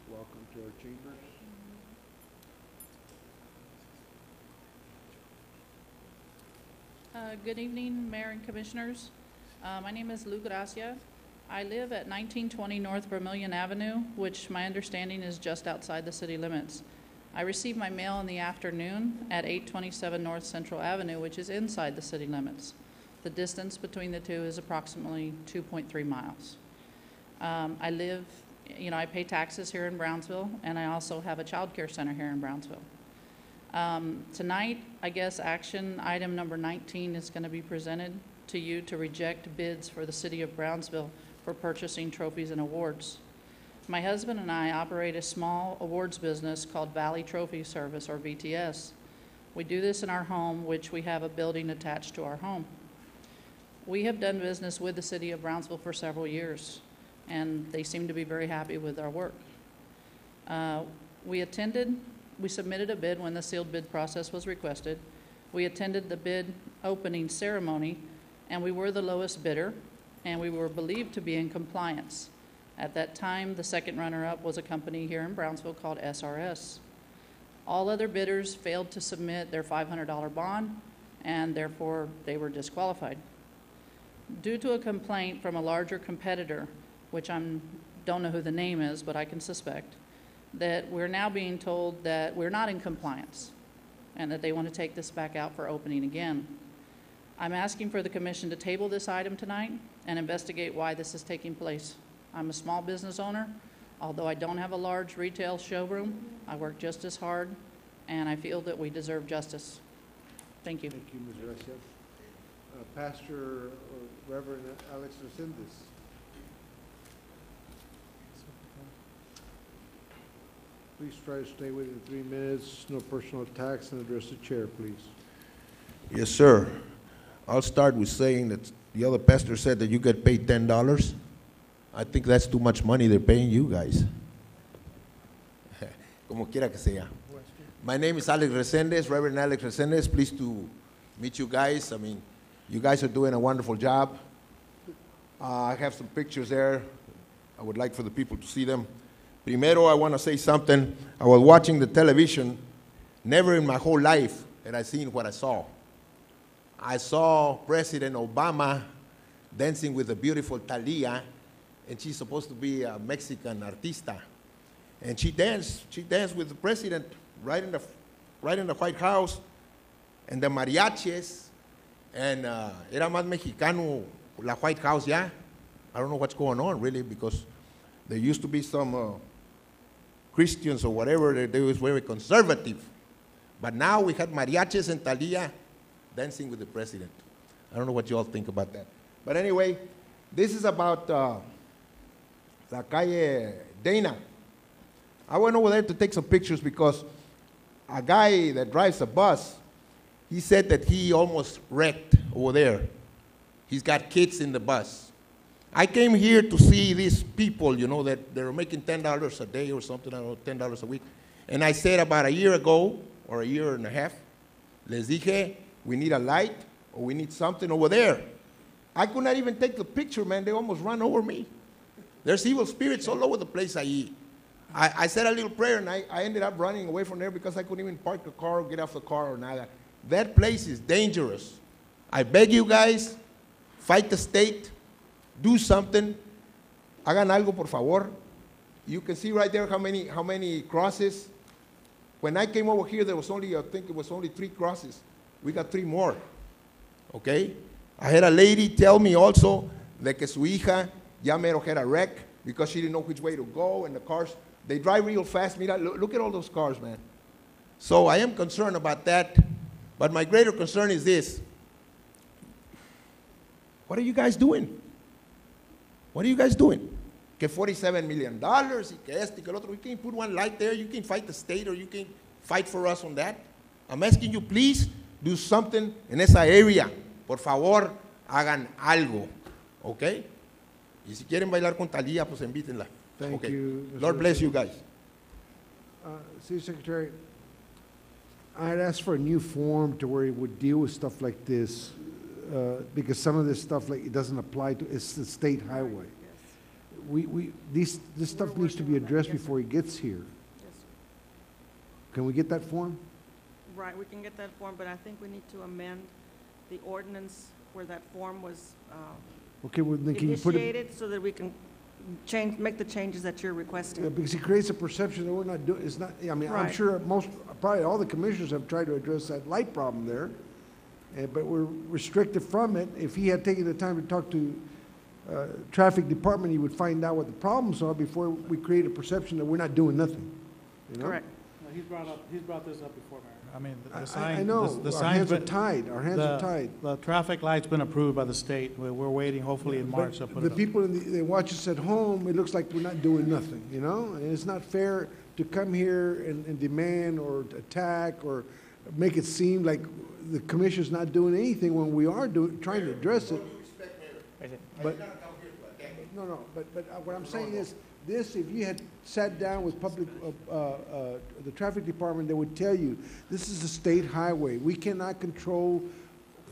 E: Welcome to our chambers.
U: Good evening, Mayor and Commissioners. My name is Lu Gracia. I live at 1920 North Vermilion Avenue, which my understanding is just outside the city limits. I received my mail in the afternoon at 827 North Central Avenue, which is inside the city limits. The distance between the two is approximately 2.3 miles. I live You know, I pay taxes here in Brownsville, and I also have a child care center here in Brownsville. Tonight, I guess action item number 19 is going to be presented to you to reject bids for the city of Brownsville for purchasing trophies and awards. My husband and I operate a small awards business called Valley Trophy Service, or VTS. We do this in our home, which we have a building attached to our home. We have done business with the city of Brownsville for several years, and they seem to be very happy with our work. We submitted a bid when the sealed bid process was requested. We attended the bid opening ceremony, and we were the lowest bidder, and we were believed to be in compliance. At that time, the second runner-up was a company here in Brownsville called SRS. All other bidders failed to submit their $500 bond, and therefore they were disqualified. Due to a complaint from a larger competitor, which I don't know who the name is, but I can suspect, that we're now being told that we're not in compliance and that they want to take this back out for opening again. I'm asking for the commission to table this item tonight and investigate why this is taking place. I'm a small business owner. Although I don't have a large retail showroom, I work just as hard, and I feel that we deserve justice. Thank you.
E: Thank you, Ms. Gracia. Pastor Reverend Alex Resendez. Please try to stay within 3 minutes, no personal attacks, and address the chair, please.
D: Yes, sir. I'll start with saying that the other pastor said that you get paid $10. I think that's too much money they're paying you guys. Como quiera que sea. My name is Alex Resendez, Reverend Alex Resendez. Pleased to meet you guys. I mean, you guys are doing a wonderful job. I have some pictures there. I would like for the people to see them. Primero, I want to say something. I was watching the television. Never in my whole life had I seen what I saw. I saw President Obama dancing with the beautiful Thalia, and she's supposed to be a Mexican artista. And she danced with the president right in the White House, and the mariachis, and era más mexicano la White House ya. I don't know what's going on really, because there used to be some Christians or whatever, they was very conservative. But now we had mariachis and Thalia dancing with the president. I don't know what you all think about that. But anyway, this is about La Calle Dana. I went over there to take some pictures because a guy that drives a bus, he said that he almost wrecked over there. He's got kids in the bus. I came here to see these people, you know, that they're making $10 a day or something, I don't know, $10 a week. And I said about a year ago, or a year and a half, les dije, we need a light, or we need something over there. I could not even take the picture, man. They almost ran over me. There's evil spirits all over the place. I said a little prayer, and I ended up running away from there because I couldn't even park the car or get off the car or nada. That place is dangerous. I beg you guys, fight the state, do something. Hagan algo, por favor. You can see right there how many crosses. When I came over here, there was only, I think it was only 3 crosses. We got 3 more, okay? I had a lady tell me also that que su hija ya mero had a wreck because she didn't know which way to go, and the cars, they drive real fast. Mira, look at all those cars, man. So I am concerned about that, but my greater concern is this. What are you guys doing? What are you guys doing? Que $47 million, y que este, que el otro. You can put one light there, you can fight the state, or you can fight for us on that. I'm asking you, please, do something en esa area. Por favor, hagan algo, okay? Y si quieren bailar con Thalia, pues invítenla.
E: Thank
D: okay.
E: you. Mr.
D: Lord bless you guys.
E: City Secretary, I had asked for a new form to where it would deal with stuff like this, because some of this stuff, like, it doesn't apply to, it's the state highway. This stuff needs to be addressed before it gets here. Can we get that form?
B: Right, we can get that form, but I think we need to amend the ordinance where that form was
E: Okay, well, then can you put it?
B: initiated so that we can make the changes that you're requesting.
E: Yeah, because it creates a perception that we're not doing, it's not, I mean, I'm
B: Right.
E: sure probably all the commissioners have tried to address that light problem there, but we're restricted from it. If he had taken the time to talk to traffic department, you would find out what the problems are before we create a perception that we're not doing nothing, you know?
B: Correct.
L: No, he's brought this up before, Mayor. I mean, the
E: I
L: sign.
E: know,
L: the
E: our
L: sign's
E: hands are
L: been-
E: tied, our hands are
L: the-
E: tied.
L: The traffic light's been approved by the state. We're waiting, hopefully in March, they'll
E: But
L: put
E: the
L: it up.
E: people, they watch us at home, it looks like we're not doing nothing, you know? And it's not fair to come here and demand or attack or make it seem like the commission's not doing anything when we are trying to address it. But, no, but what I'm saying is, this, if you had sat down with the traffic department, they would tell you, this is a state highway. We cannot control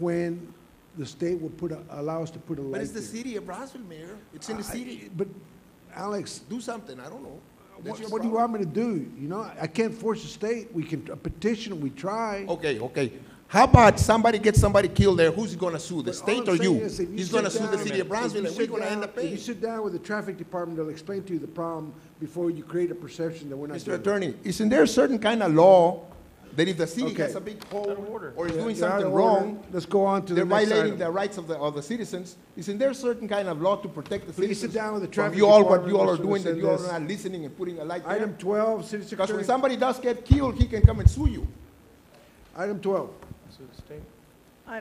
E: when the state will allow us to put a light
D: But it's the
E: there.
D: city of Brownsville, Mayor. It's in the city.
E: But, Alex,
D: Do something, I don't know. That's your
E: what do you
D: problem.
E: want me to do? You know, I can't force the state. We can petition, we try.
D: Okay. How about somebody gets somebody killed there, who's he gonna sue, the
E: But all
D: state
E: I'm
D: or
E: saying
D: you?
E: is if
D: He's
E: sit
D: gonna sue the
E: down-
D: city of Brownsville,
E: if
D: and
E: you
D: we're gonna
E: sit
D: end up
E: down- If you
D: paying.
E: sit down with the traffic department, they'll explain to you the problem before you create a perception that we're not
D: Mr.
E: doing it.
D: Attorney, isn't there a certain kind of law that if the city
E: Okay.
D: has a big hole or is
E: Yeah,
D: doing
E: you're out
D: something
E: of order.
D: wrong,
E: Let's go on to the
D: they're
E: next
D: violating
E: item.
D: the rights of the citizens, isn't there a certain kind of law to protect the
E: Please
D: citizens?
E: sit down with the
D: from
E: traffic
D: you all, what
E: department,
D: you all are
E: Mr.
D: doing, that you all
E: Resendez.
D: are not listening and putting a light there?
E: Item 12, City
D: Because
E: Secretary.
D: when somebody does get killed, he can come and sue you.
E: Item 12.
P: Sue the state.